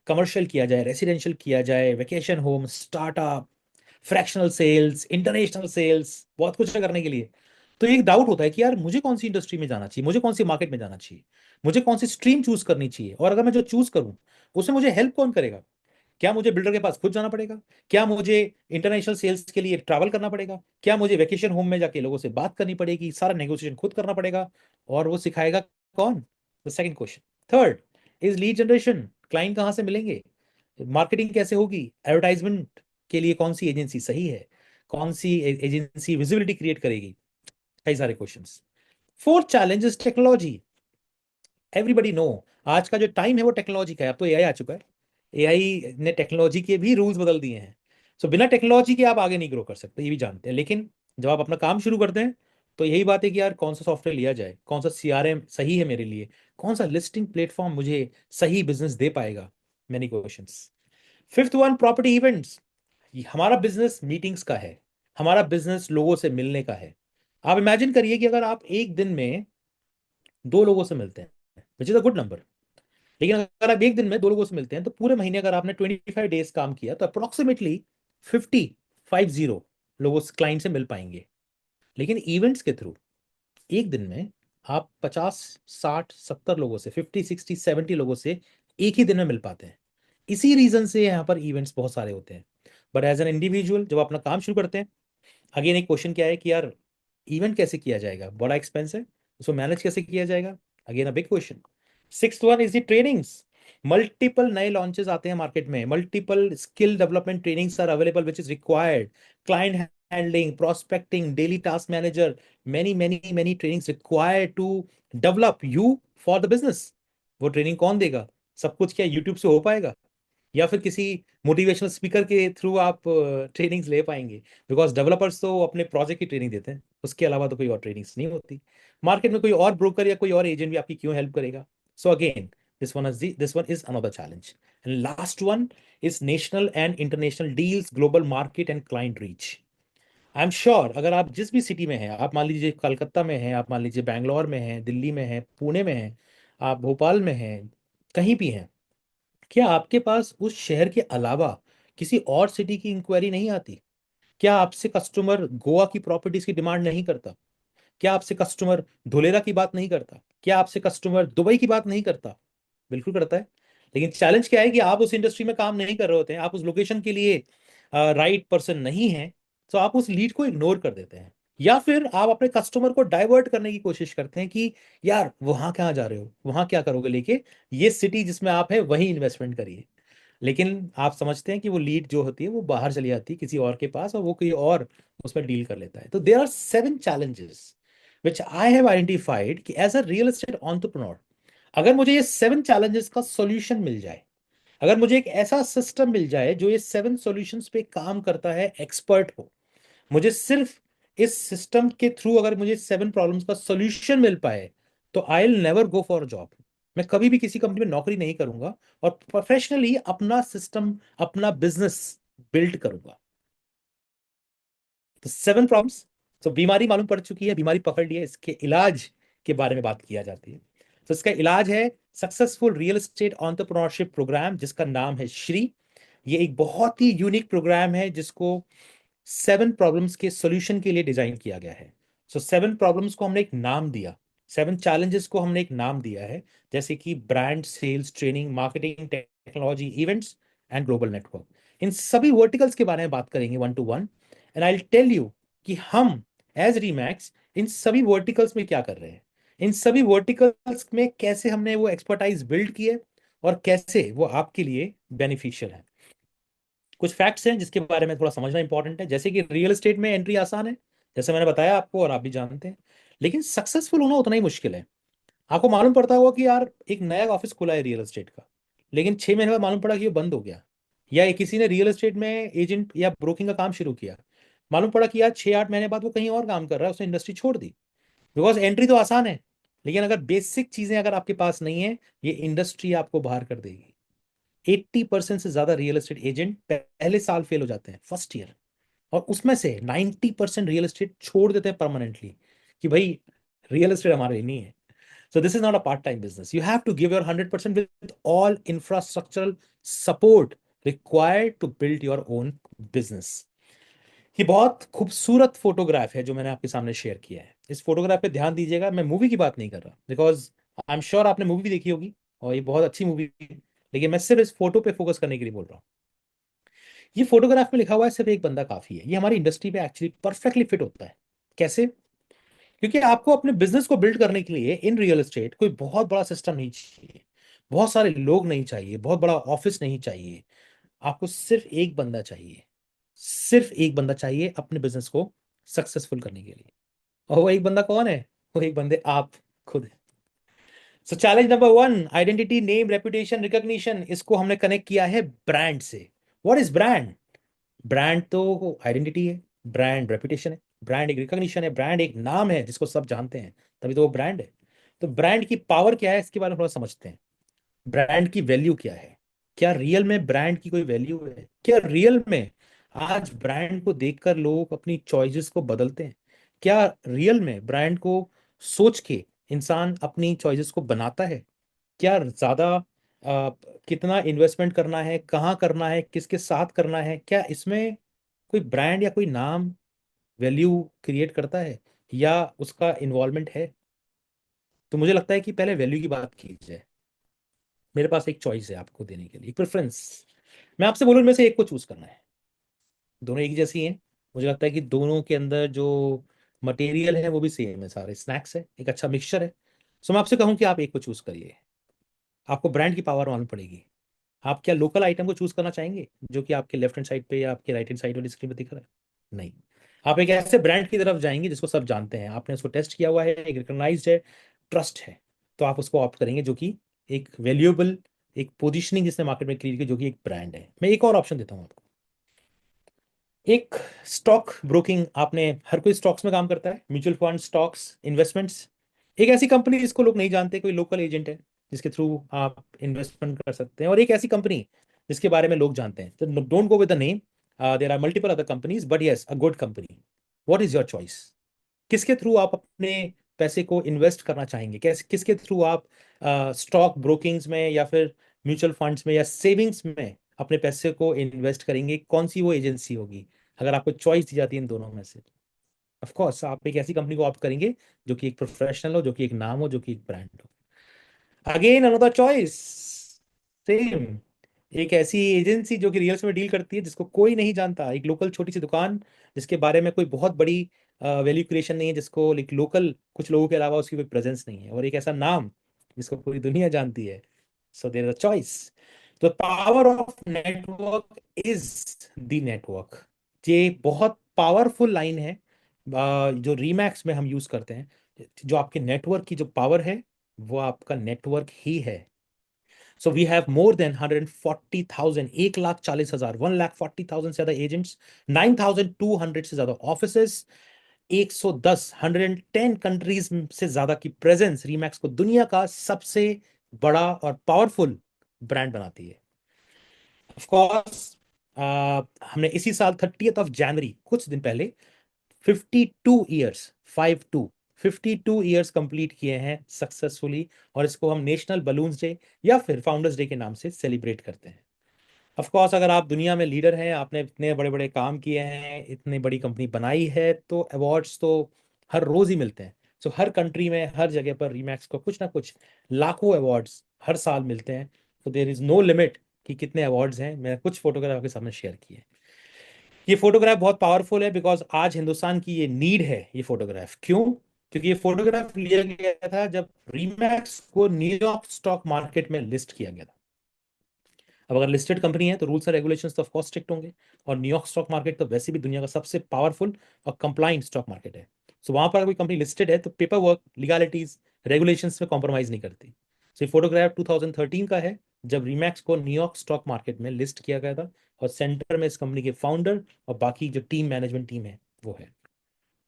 कमर्शियल किया जाए, रेसिडेंशियल किया जाए, vacation home, startup, fractional sales, international sales, बहुत कुछ है करने के लिए। तो एक डाउट होता है कि यार मुझे कौन सी इंडस्ट्री में जाना चाहिए, मुझे कौन सी मार्केट में जाना चाहिए, मुझे कौन सी स्ट्रीम चूज करनी चाहिए, और अगर मैं जो चूज करूं उसमें मुझे हेल्प कौन करेगा? क्या मुझे बिल्डर के पास खुद जाना पड़ेगा? क्या मुझे इंटरनेशनल सेल्स के लिए ट्रैवल करना पड़ेगा? क्या मुझे वेकेशन होम में जाके लोगों से बात करनी पड़ेगी, सारा नेगोशिएशन खुद करना पड़ेगा? और वो सिखाएगा कौन? The second question. Third is lead generation, client कहाँ से मिलेंगे, मार्केटिंग कैसे होगी, एडवर्टाइजमेंट के लिए कौन सी एजेंसी सही है, कौन सी एजेंसी विजिबिलिटी क्रिएट करेगी, कई सारे questions. Fourth challenge is technology. Everybody know, आज का जो टाइम है वो टेक्नोलॉजी का है। अब तो एआई आ चुका है, एआई ने टेक्नोलॉजी के भी रूल्स बदल दिए हैं। सो बिना टेक्नोलॉजी के आप आगे नहीं ग्रो कर सकते, ये भी जानते हैं। लेकिन जब आप अपना काम शुरू करते हैं तो यही बात है कि यार कौन सा सॉफ्टवेयर लिया जाए, कौन सा सीआरएम सही है मेरे लिए, कौन सा लिस्टिंग प्लेटफॉर्म मुझे सही बिजनेस दे पाएगा। Many questions. Fifth one, property events. हमारा बिजनेस मीटिंग्स का है, हमारा बिजनेस लोगों से मिलने का है। आप इमेजिन करिए कि अगर आप एक दिन में 2 लोगों से मिलते हैं, which is a good number, लेकिन अगर आप एक दिन में 2 लोगों से मिलते हैं तो पूरे महीने अगर आपने 25 डेज काम किया तो अप्रोक्सीमेटली 50 लोगों क्लाइंट से मिल पाएंगे। लेकिन इवेंट्स के थ्रू एक दिन में आप 50 60 70 लोगों से, 50 60 70 लोगों से एक ही दिन में मिल पाते हैं। इसी रीजन से यहाँ पर इवेंट्स बहुत सारे होते हैं। बट एज एन इंडिविजुअल जब आप अपना काम शुरू करते हैं, अगेन एक क्वेश्चन क्या है कि यार इवेंट कैसे किया जाएगा, बड़ा एक्सपेंस है, उसको मैनेज कैसे किया जाएगा, again a big question. Sixth one is the trainings. Multiple नए लॉन्चेस आते हैं मार्केट में, multiple skill development trainings are available which is required. Client handling, prospecting, daily task manager, many trainings required to develop you for the business। वो training कौन देगा? सब कुछ क्या यूट्यूब से हो पाएगा, या फिर किसी मोटिवेशनल स्पीकर के थ्रू आप ट्रेनिंग्स ले पाएंगे? बिकॉज डेवलपर्स तो अपने प्रोजेक्ट की ट्रेनिंग देते हैं, उसके अलावा तो कोई और ट्रेनिंग्स नहीं होती। मार्केट में कोई और ब्रोकर या कोई और एजेंट भी आपकी क्यों हेल्प करेगा? So again this one is another challenge। And last one is national and international deals, global market and client reach। I am sure अगर आप जिस भी सिटी में हैं, आप मान लीजिए कलकत्ता में हैं, आप मान लीजिए बैंगलोर में हैं, दिल्ली में हैं, पुणे में हैं, आप भोपाल में हैं, कहीं भी हैं, क्या आपके पास उस शहर के अलावा किसी और सिटी की इंक्वायरी नहीं आती? क्या आपसे कस्टमर गोवा की प्रॉपर्टीज की डिमांड नहीं करता? क्या आपसे कस्टमर धुलेरा की बात नहीं करता? क्या आपसे कस्टमर दुबई की बात नहीं करता? बिल्कुल करता है। लेकिन चैलेंज क्या है कि आप उस इंडस्ट्री में काम नहीं कर रहे होते हैं, आप उस लोकेशन के लिए राइट पर्सन नहीं है, तो आप उस लीड को इग्नोर कर देते हैं। या फिर आप अपने कस्टमर को डाइवर्ट करने की कोशिश करते हैं कि यार वहां कहाँ जा रहे हो, वहां क्या करोगे लेके, ये सिटी जिसमें आप है वहीं इन्वेस्टमेंट करिए। लेकिन आप समझते हैं कि वो लीड जो होती है वो बाहर चली जाती है किसी और के पास, और वो कोई और उसमें डील कर लेता है। तो there are 7 challenges which I have identified कि as a real estate entrepreneur, अगर मुझे ये 7 challenges का सॉल्यूशन मिल जाए, अगर मुझे एक ऐसा सिस्टम मिल जाए जो ये 7 सॉल्यूशंस पे काम करता है, एक्सपर्ट हो, मुझे सिर्फ इस सिस्टम के थ्रू अगर मुझे 7 प्रॉब्लम्स का सॉल्यूशन मिल पाए, तो I will never go for job. मैं कभी भी किसी कंपनी में नौकरी नहीं करूंगा, और प्रोफेशनली अपना सिस्टम, अपना बिजनेस बिल्ड करूंगा। तो 7 प्रॉब्लम्स, तो बीमारी मालूम पड़ चुकी है, बीमारी पकड़ ली है, इसके इलाज के बारे में बात किया जाती है। तो इसका इलाज है successful real estate entrepreneurship programme, जिसका नाम है श्री। ये एक बहुत ही यूनिक प्रोग्राम है जिसको 7 प्रॉब्लम्स के सॉल्यूशन के लिए डिजाइन किया गया है। सो 7 प्रॉब्लम्स को हमने एक नाम दिया, 7 चैलेंजेस को हमने एक नाम दिया है, जैसे कि brand, sales, training, marketing, technology, events and global network. इन सभी वर्टिकल्स के बारे में बात करेंगे one to one. And I tell you कि हम एज रीमैक्स इन सभी वर्टिकल्स में क्या कर रहे हैं, इन सभी वर्टिकल्स में कैसे हमने वो एक्सपर्टाइज बिल्ड की है, और कैसे वो आपके लिए बेनिफिशियल है। कुछ फैक्ट्स हैं जिसके बारे में थोड़ा समझना इंपॉर्टेंट है, जैसे कि रियल एस्टेट में एंट्री आसान है, जैसे मैंने बताया आपको और आप भी जानते हैं, लेकिन सक्सेसफुल होना उतना ही मुश्किल है। आपको मालूम पड़ता होगा कि यार एक नया ऑफिस खुला है रियल एस्टेट का, लेकिन 6 महीने बाद मालूम पड़ा कि ये बंद हो गया। या किसी ने रियल एस्टेट में एजेंट या ब्रोकिंग का काम शुरू किया, मालूम पड़ा कि यार 6 8 महीने बाद वो कहीं और काम कर रहा है, उसने इंडस्ट्री छोड़ दी। बिकॉज एंट्री तो आसान है, लेकिन अगर बेसिक चीजें अगर आपके पास नहीं है, ये इंडस्ट्री आपको बाहर कर देगी। 80% से ज्यादा रियल एस्टेट एजेंट पहले साल फेल हो जाते हैं, फर्स्ट ईयर। और उसमें से 90% रियल एस्टेट छोड़ देते हैं परमानेंटली, कि भाई रियल एस्टेट हमारे लिए नहीं है। So this is not a part time business, you have to give your 100% with all infrastructural support required to build your own business. ये बहुत खूबसूरत फोटोग्राफ है जो मैंने आपके सामने शेयर किया है। इस फोटोग्राफ पे ध्यान दीजिएगा, मैं मूवी की बात नहीं कर रहा, बिकॉज आई एम श्योर आपने मूवी भी देखी होगी और ये बहुत अच्छी मूवी है, लेकिन मैं सिर्फ इस फोटो पे फोकस करने के लिए बोल रहा हूँ। ये फोटोग्राफ में लिखा हुआ है सिर्फ एक बंदा काफी है, ये हमारी इंडस्ट्री पे एक्चुअली परफेक्टली फिट होता है। कैसे? क्योंकि आपको अपने बिजनेस को बिल्ड करने के लिए इन रियल एस्टेट कोई बहुत बड़ा सिस्टम नहीं चाहिए, बहुत सारे लोग नहीं चाहिए, बहुत बड़ा ऑफिस नहीं चाहिए। आपको सिर्फ एक बंदा चाहिए, सिर्फ एक बंदा चाहिए अपने बिजनेस को सक्सेसफुल करने के लिए। और वो एक बंदा कौन है? वो एक बंदे आप खुद है। सो challenge number one, identity, name, reputation, recognition, इसको हमने कनेक्ट किया है ब्रांड से। What is brand? ब्रांड तो आइडेंटिटी है, ब्रांड रेपुटेशन है, ब्रांड एक रिकॉग्निशन है, ब्रांड एक नाम है जिसको सब जानते हैं, तभी तो वो ब्रांड है। तो ब्रांड की पावर क्या है, इसके बारे में थोड़ा समझते हैं। ब्रांड की वैल्यू क्या है? क्या रियल में ब्रांड की कोई वैल्यू है? क्या रियल में आज ब्रांड को देखकर लोग अपनी चॉइसेस को बदलते हैं? क्या रियल में ब्रांड को सोच के इंसान अपनी चॉइसेस को बनाता है? क्या ज्यादा कितना इन्वेस्टमेंट करना है, कहाँ करना है, किसके साथ करना है, क्या इसमें कोई ब्रांड या कोई नाम वैल्यू क्रिएट करता है, या उसका इन्वॉल्वमेंट है? तो मुझे लगता है कि पहले वैल्यू की बात की जाए। मेरे पास एक चॉइस है आपको देने के लिए, प्रेफरेंस। मैं आपसे बोलूँ, इनमें से एक को चूज करना है। दोनों एक जैसी हैं। मुझे लगता है कि दोनों के अंदर जो मटेरियल है वो भी सेम है, सारे स्नैक्स है, एक अच्छा मिक्सचर है। सो मैं आपसे कहूँ कि आप एक को चूज करिए। आपको ब्रांड की पावर मालूम पड़ेगी। आप क्या लोकल आइटम को चूज करना चाहेंगे जो कि आपके लेफ्ट हैंड साइड पे या आपके राइट हैंड साइड वाली स्क्रीन पे दिख रहा है? नहीं। आप एक ऐसे ब्रांड की तरफ जाएंगे जिसको सब जानते हैं, आपने उसको टेस्ट किया हुआ है, एक रिकॉग्नाइज्ड है, ट्रस्ट है। तो आप उसको ऑप्ट करेंगे, जो कि एक वैल्यूएबल, एक पोजीशनिंग जिसने मार्केट में क्रिएट की, जो कि एक ब्रांड है। मैं एक और ऑप्शन देता हूँ आपको। एक स्टॉक ब्रोकिंग, आपने, हर कोई स्टॉक्स में काम करता है, म्यूचुअल फंड, स्टॉक्स, इन्वेस्टमेंट्स। एक ऐसी कंपनी जिसको लोग नहीं जानते, कोई लोकल एजेंट है जिसके थ्रू आप इन्वेस्टमेंट कर सकते हैं, और एक ऐसी कंपनी जिसके बारे में लोग जानते हैं। तो don't go with the name, there are multiple other companies, but yes, a good company. What is your choice? किसके थ्रू आप अपने पैसे को इन्वेस्ट करना चाहेंगे? किसके थ्रू आप स्टॉक ब्रोकिंग्स में या फिर म्यूचुअल फंड्स में या सेविंग्स में अपने पैसे को इन्वेस्ट करेंगे? कौन सी वो एजेंसी होगी अगर आपको चॉइस दी जाती है इन दोनों में से? ऑफ कोर्स आप एक ऐसी कंपनी को ऑप्ट करेंगे जो कि एक प्रोफेशनल हो, जो कि एक नाम हो, जो कि एक ब्रांड हो। अगेन अनदर चॉइस, सेम, एक ऐसी एजेंसी जो कि रियल्स में डील करती है, जिसको कोई नहीं जानता, एक लोकल छोटी सी दुकान जिसके बारे में कोई बहुत बड़ी वैल्यू क्रिएशन नहीं है, जिसको एक लोकल कुछ लोगों के अलावा उसकी कोई प्रेजेंस नहीं है, और एक ऐसा नाम जिसको पूरी दुनिया जानती है। So there is a choice. The power of network is the network. ये बहुत पावरफुल लाइन है, जो रीमैक्स में हम यूज करते हैं। जो आपके नेटवर्क की जो पावर है, वो आपका नेटवर्क ही है। So we have more than 140,000, 1,40,000, 1,40,000 से ज्यादा एजेंट्स, 9,200 से ज्यादा ऑफिसेस, 110, 110 कंट्रीज से ज्यादा की प्रेजेंस रीमैक्स को दुनिया का सबसे बड़ा और पावरफुल ब्रांड बनाती है। ऑफ कोर्स, हमने इसी साल 30th of January, कुछ दिन पहले, 52 ईयर्स, 52 ईयर्स कंप्लीट किए हैं सक्सेसफुली। और इसको हम नेशनल बलून्स डे या फिर फाउंडर्स डे के नाम से सेलिब्रेट करते हैं। ऑफ कोर्स, अगर आप दुनिया में लीडर हैं, आपने इतने बड़े बड़े काम किए हैं, इतनी बड़ी कंपनी बनाई है, तो अवार्ड्स तो हर रोज ही मिलते हैं। सो हर कंट्री में, हर जगह पर रीमैक्स को कुछ ना कुछ लाखों अवार्ड्स हर साल मिलते हैं। तो देर इज नो लिमिट कि कितने अवार्ड्स हैं। मैं कुछ फोटोग्राफ आपके सामने शेयर किए। ये फोटोग्राफ बहुत पावरफुल है, बिकॉज आज हिंदुस्तान की ये नीड है ये फोटोग्राफ। क्यों? क्योंकि ये फोटोग्राफ लिया गया था जब रीमैक्स को न्यूयॉर्क स्टॉक मार्केट में लिस्ट किया गया था। अब अगर लिस्टेड कंपनी है तो रूल्स एंड रेगुलेशंस तो ऑफकोर्स स्ट्रिक्ट होंगे, और न्यूयॉर्क स्टॉक मार्केट तो वैसे भी दुनिया का सबसे पावरफुल और कंप्लाइंट स्टॉक मार्केट है। सो वहां पर अगर कोई कंपनी लिस्टेड है तो पेपर वर्क, लीगैलिटीज, रेगुलेशंस में कॉम्प्रोमाइज नहीं करती। सो ये फोटोग्राफ 2013 का है, जब रीमैक्स को न्यूयॉर्क स्टॉक मार्केट में लिस्ट किया गया था, और सेंटर में इस कंपनी के फाउंडर और बाकी जो टीम, मैनेजमेंट टीम है, वो है।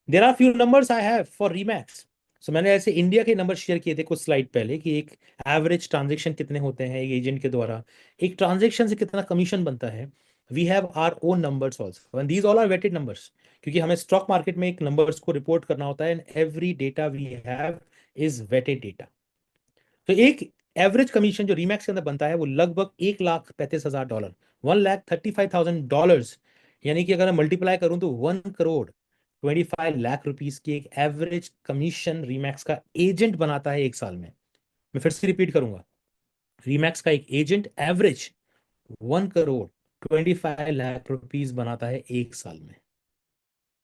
There are few numbers I have for Remax. So मैंने ऐसे इंडिया के नंबर शेयर किए थे कुछ स्लाइड पहले, कि एक एवरेज ट्रांजेक्शन कितने होते हैं एक एजेंट के द्वारा, एक ट्रांजेक्शन से कितना कमीशन बनता है। We have our own numbers also, and these all are weighted numbers, क्योंकि हमें स्टॉक मार्केट में एक नंबर्स को रिपोर्ट करना होता है, and every data we have is weighted data. तो एक एवरेज कमीशन जो रीमैक्स के अंदर बनता है, वो लगभग $1,35,000, $1,35,000। यानी कि अगर मैं मल्टीप्लाई करूं तो 1,25,00,000 रुपीज की एक एवरेज कमीशन रीमैक्स का एजेंट बनाता है एक साल में। मैं फिर से रिपीट करूंगा, रीमैक्स का एक एजेंट एवरेज 1,25,00,000 रुपीज बनाता है एक साल में।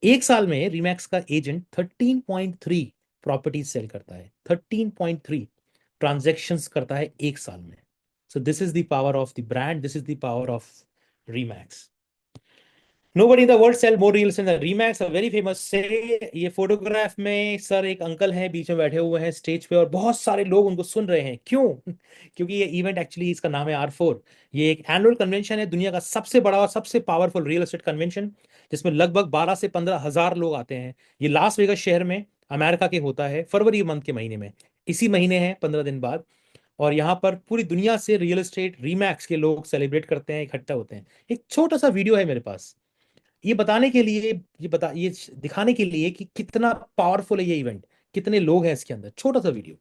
एक साल में रीमैक्स का एजेंट 13.3 प्रॉपर्टीज सेल करता है, 13.3 ट्रांजेक्शन्स करता है एक साल में। So this is the power of the brand, this is the power of Remax. Nobody in the world sell more reels than the Remax, a very famous say। ये photograph में sir एक uncle हैं बीच में बैठे हुए हैं stage पे और बहुत सारे लोग उनको सुन रहे हैं। क्यों? क्योंकि ये इवेंट एक्चुअली इसका नाम है R4। ये एक एनुअल कन्वेंशन है, दुनिया का सबसे बड़ा और सबसे पावरफुल रियल एस्टेट कन्वेंशन, जिसमें लगभग 12 से 15 हजार लोग आते हैं। ये लास वेगास शहर में अमेरिका के होता है, फरवरी मंथ के महीने में। इसी महीने है 15 दिन बाद। और यहाँ पर पूरी दुनिया से रियल एस्टेट रीमैक्स के लोग सेलिब्रेट करते हैं, इकट्ठा होते हैं। एक छोटा सा वीडियो है मेरे पास, ये बताने के लिए, ये दिखाने के लिए कि कितना पावरफुल है ये इवेंट, कितने लोग हैं इसके अंदर। छोटा सा वीडियो।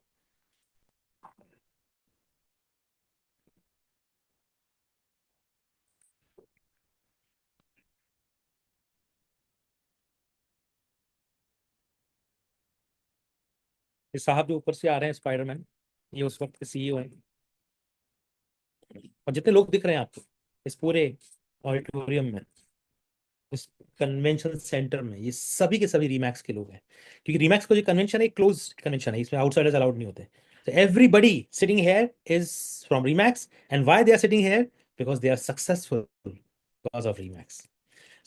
ये साहब जो ऊपर से आ रहे हैं स्पाइडरमैन, ये उस वक्त के सीईओ हैं। और जितने लोग दिख रहे हैं आपको इस पूरे ऑडिटोरियम में, इस कन्वेंशन सेंटर में, ये सभी के सभी रीमैक्स के लोग हैं। क्योंकि रीमैक्स का जो कन्वेंशन है क्लोज कन्वेंशन है, इसमें आउटसाइडर्स अलाउड नहीं होते। So everybody sitting here is from Remax, and why they are sitting here? Because they are successful because of Remax.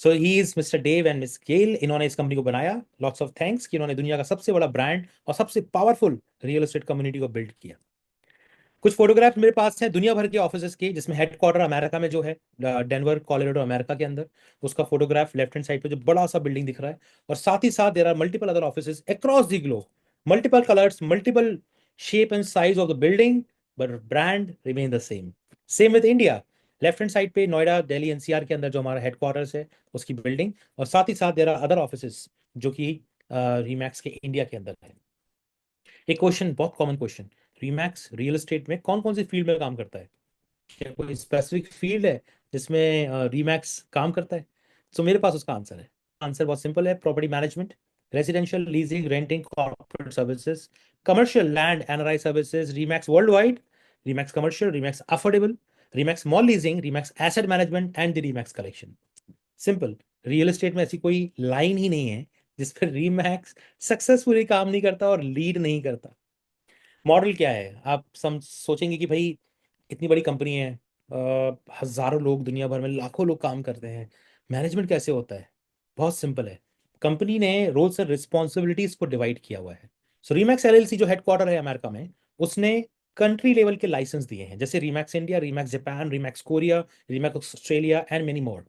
So he is mister Dave and miss Gail, इन्होंने इस company को बनाया। Lots of thanks कि इन्होंने दुनिया का सबसे बड़ा ब्रांड और सबसे पावरफुल रियल एस्टेट कम्युनिटी को बिल्ड किया। कुछ फोटोग्राफ्स मेरे पास हैं दुनिया भर के ऑफिसेज की, जिसमें हेडक्वार्टर अमेरिका में जो है, डेनवर कोलोराडो अमेरिका के अंदर, उसका फोटोग्राफ लेफ्ट हैंड साइड पे जो बड़ा सा बिल्डिंग दिख रहा है। और साथ ही साथ there are multiple other offices across the globe, multiple colours, multiple shape and size of the building, but brand remain the same. Same with India, left hand side पे नोएडा दिल्ली एनसीआर के अंदर जो हमारा हेडक्वार्टर्स है उसकी बिल्डिंग, और साथ ही साथ देयर आर अदर ऑफिसेज जो कि रीमैक्स के इंडिया के अंदर है। एक क्वेश्चन, बहुत कॉमन क्वेश्चन, रीमैक्स रियल एस्टेट में कौन कौन सी फील्ड में काम करता है? क्या कोई स्पेसिफिक फील्ड है जिसमें रीमैक्स काम करता है? तो मेरे पास उसका आंसर है। आंसर बहुत सिंपल है, property management, residential leasing, renting, corporate services, commercial land NRI services, Remax world wide, Remax commercial, Remax affordable, Remax mall leasing, Remax asset management and the Remax collection. Simple. Real estate में ऐसी कोई line ही नहीं है जिस पर रीमैक्स successfully काम नहीं करता और लीड नहीं करता। मॉडल क्या है? आप सम सोचेंगे कि भाई इतनी बड़ी कंपनी है, हजारों लोग दुनिया भर में, लाखों लोग काम करते हैं, मैनेजमेंट कैसे होता है? बहुत सिंपल है। कंपनी ने रोल्स और रिस्पॉन्सिबिलिटीज को डिवाइड किया हुआ है। सो रीमैक्स एलएलसी जो हेडक्वार्टर है अमेरिका में, उसने कंट्री लेवल के लाइसेंस दिए हैं, जैसे Remax India, Remax Japan, Remax Korea, Remax Australia and many more.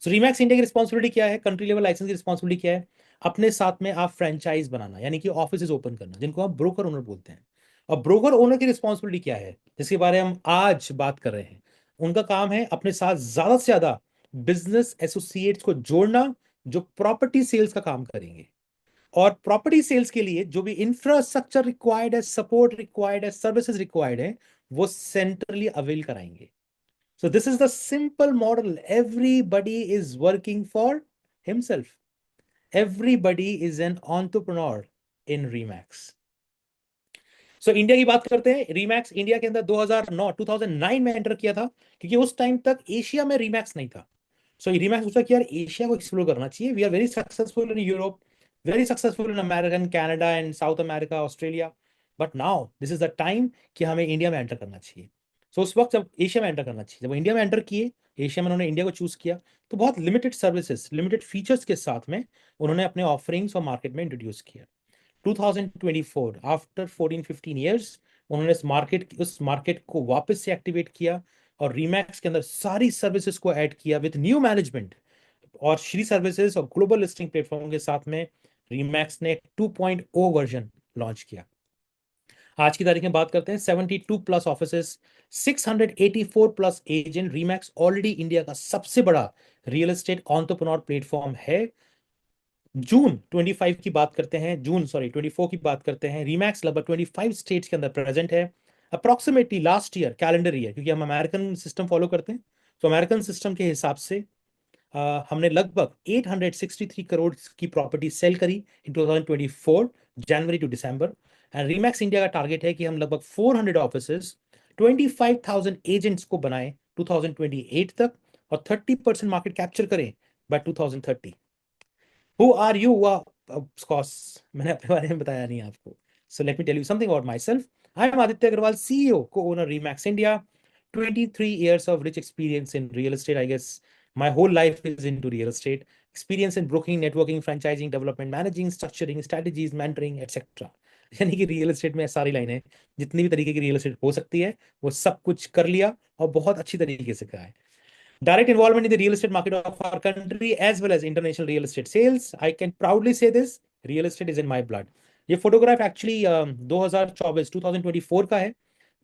So Remax India की रिस्पॉन्सिबिलिटी क्या है? कंट्री लेवल लाइसेंस की रिस्पॉन्सिबिलिटी क्या है? अपने साथ में आप फ्रेंचाइज बनाना, यानी कि ऑफिस ओपन करना, जिनको आप ब्रोकर ओनर बोलते हैं। और ब्रोकर ओनर की रिस्पॉन्सिबिलिटी क्या है, जिसके बारे में हम आज बात कर रहे हैं? उनका काम है अपने साथ ज्यादा से ज्यादा बिजनेस एसोसिएट्स को जोड़ना, जो प्रॉपर्टी सेल्स का काम करेंगे। और प्रॉपर्टी सेल्स के लिए जो भी इंफ्रास्ट्रक्चर रिक्वायर्ड है, सपोर्ट रिक्वायर्ड है, सर्विसेज रिक्वायर्ड है, वो सेंट्रली अवेल कराएंगे। So this is the simple model. Everybody is working for himself. Everybody is an entrepreneur in Remax. So India की बात करते हैं। रीमैक्स इंडिया के अंदर 2009 में एंटर किया था, क्योंकि उस टाइम तक एशिया में रीमैक्स नहीं था। सो रीमैक्स सोचा कि यार एशिया को एक्सप्लोर करना चाहिए। We are very successful in Europe, very successful in American Canada and South America, Australia, but now this is the time कि हमें इंडिया में एंटर करना चाहिए। सो उस वक्त जब एशिया में एंटर करना चाहिए, जब वो इंडिया में एंटर किए, एशिया में उन्होंने इंडिया को चूज किया, तो बहुत लिमिटेड सर्विसेज, लिमिटेड फीचर्स के साथ में उन्होंने अपने ऑफरिंग्स और मार्केट में इंट्रोड्यूस किया। 2024, आफ्टर 14-15 ईयर्स, उन्होंने उस मार्केट को वापस से एक्टिवेट किया और रीमैक्स के अंदर सारी सर्विसेज को ऐड किया विद न्यू मैनेजमेंट और श्री सर्विसेज और ग्लोबल लिस्टिंग प्लेटफॉर्म के साथ में। रीमैक्स ने 2.0 वर्जन लॉन्च किया। आज की तारीख में बात करते हैं, 72 plus offices, 684 plus agent. Remax already India का सबसे बड़ा रियल एस्टेट एंटरप्रेन्योर प्लेटफॉर्म है। जून 25 की बात करते हैं, जून सॉरी 24 की बात करते हैं, रीमैक्स लगभग 25 स्टेट्स के अंदर प्रेजेंट है। Approximately last year, calendar year, क्योंकि हम अमेरिकन सिस्टम फॉलो करते हैं, तो अमेरिकन सिस्टम के हिसाब से हमने लगभग 863 करोड़ की प्रॉपर्टी सेल करी इन 2024, जनवरी टू दिसंबर। एंड रीमैक्स इंडिया का टारगेट है कि हम लगभग 400 ऑफिसेज, 25,000 एजेंट्स को बनाएं 2028 तक, और 30% मार्केट कैप्चर करें by 2030। Who are you? Of course मैंने अपने बारे में बताया नहीं आपको। So let me tell you something about myself. I am Aditya Agarwal, CEO, co owner Remax India. 23 years of rich experience in real estate, I guess My whole life is into real estate. Experience in broking, networking, franchising, development, managing, structuring, strategies, mentoring, etc. यानी कि real estate में सारी लाइनें, जितनी भी तरीके की real estate हो सकती है, वो सब कुछ कर लिया और बहुत अच्छी तरीके से करा है. Direct involvement in the real estate market of our country as well as international real estate sales. I can proudly say this, real estate is in my blood. ये फोटोग्राफ एक्चुअली 2024 का है,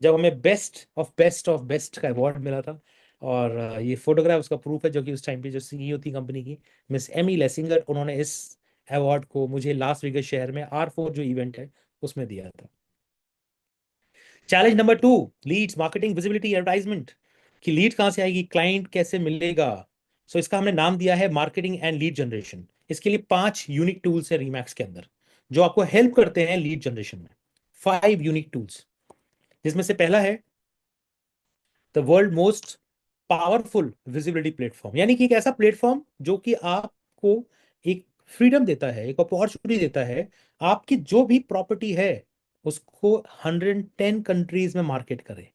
जब हमें बेस्ट का award मिला था. और ये फोटोग्राफ उसका प्रूफ है, जो कि उस टाइम पे जो सीईओ थी कंपनी की, मिस एमी लेसिंगर, उन्होंने इस अवार्ड को मुझे लास वेगस शहर में R4 जो इवेंट है उसमें दिया था. Challenge number 2, leads, marketing, visibility, advertisement. कि लीड कहाँ से आएगी, क्लाइंट कैसे मिलेगा. सो इसका हमने नाम दिया है मार्केटिंग एंड लीड जनरेशन. इसके लिए 5 यूनिक टूल्स है रीमैक्स के अंदर, जो आपको हेल्प करते हैं लीड जनरेशन में. 5 यूनिक टूल्स, जिसमें से पहला है the world most powerful visibility platform. यानी कि एक ऐसा प्लेटफॉर्म जो कि आपको एक फ्रीडम देता है, एक अपॉर्चुनिटी देता है, आपकी जो भी प्रॉपर्टी है उसको 110 कंट्रीज में मार्केट करें.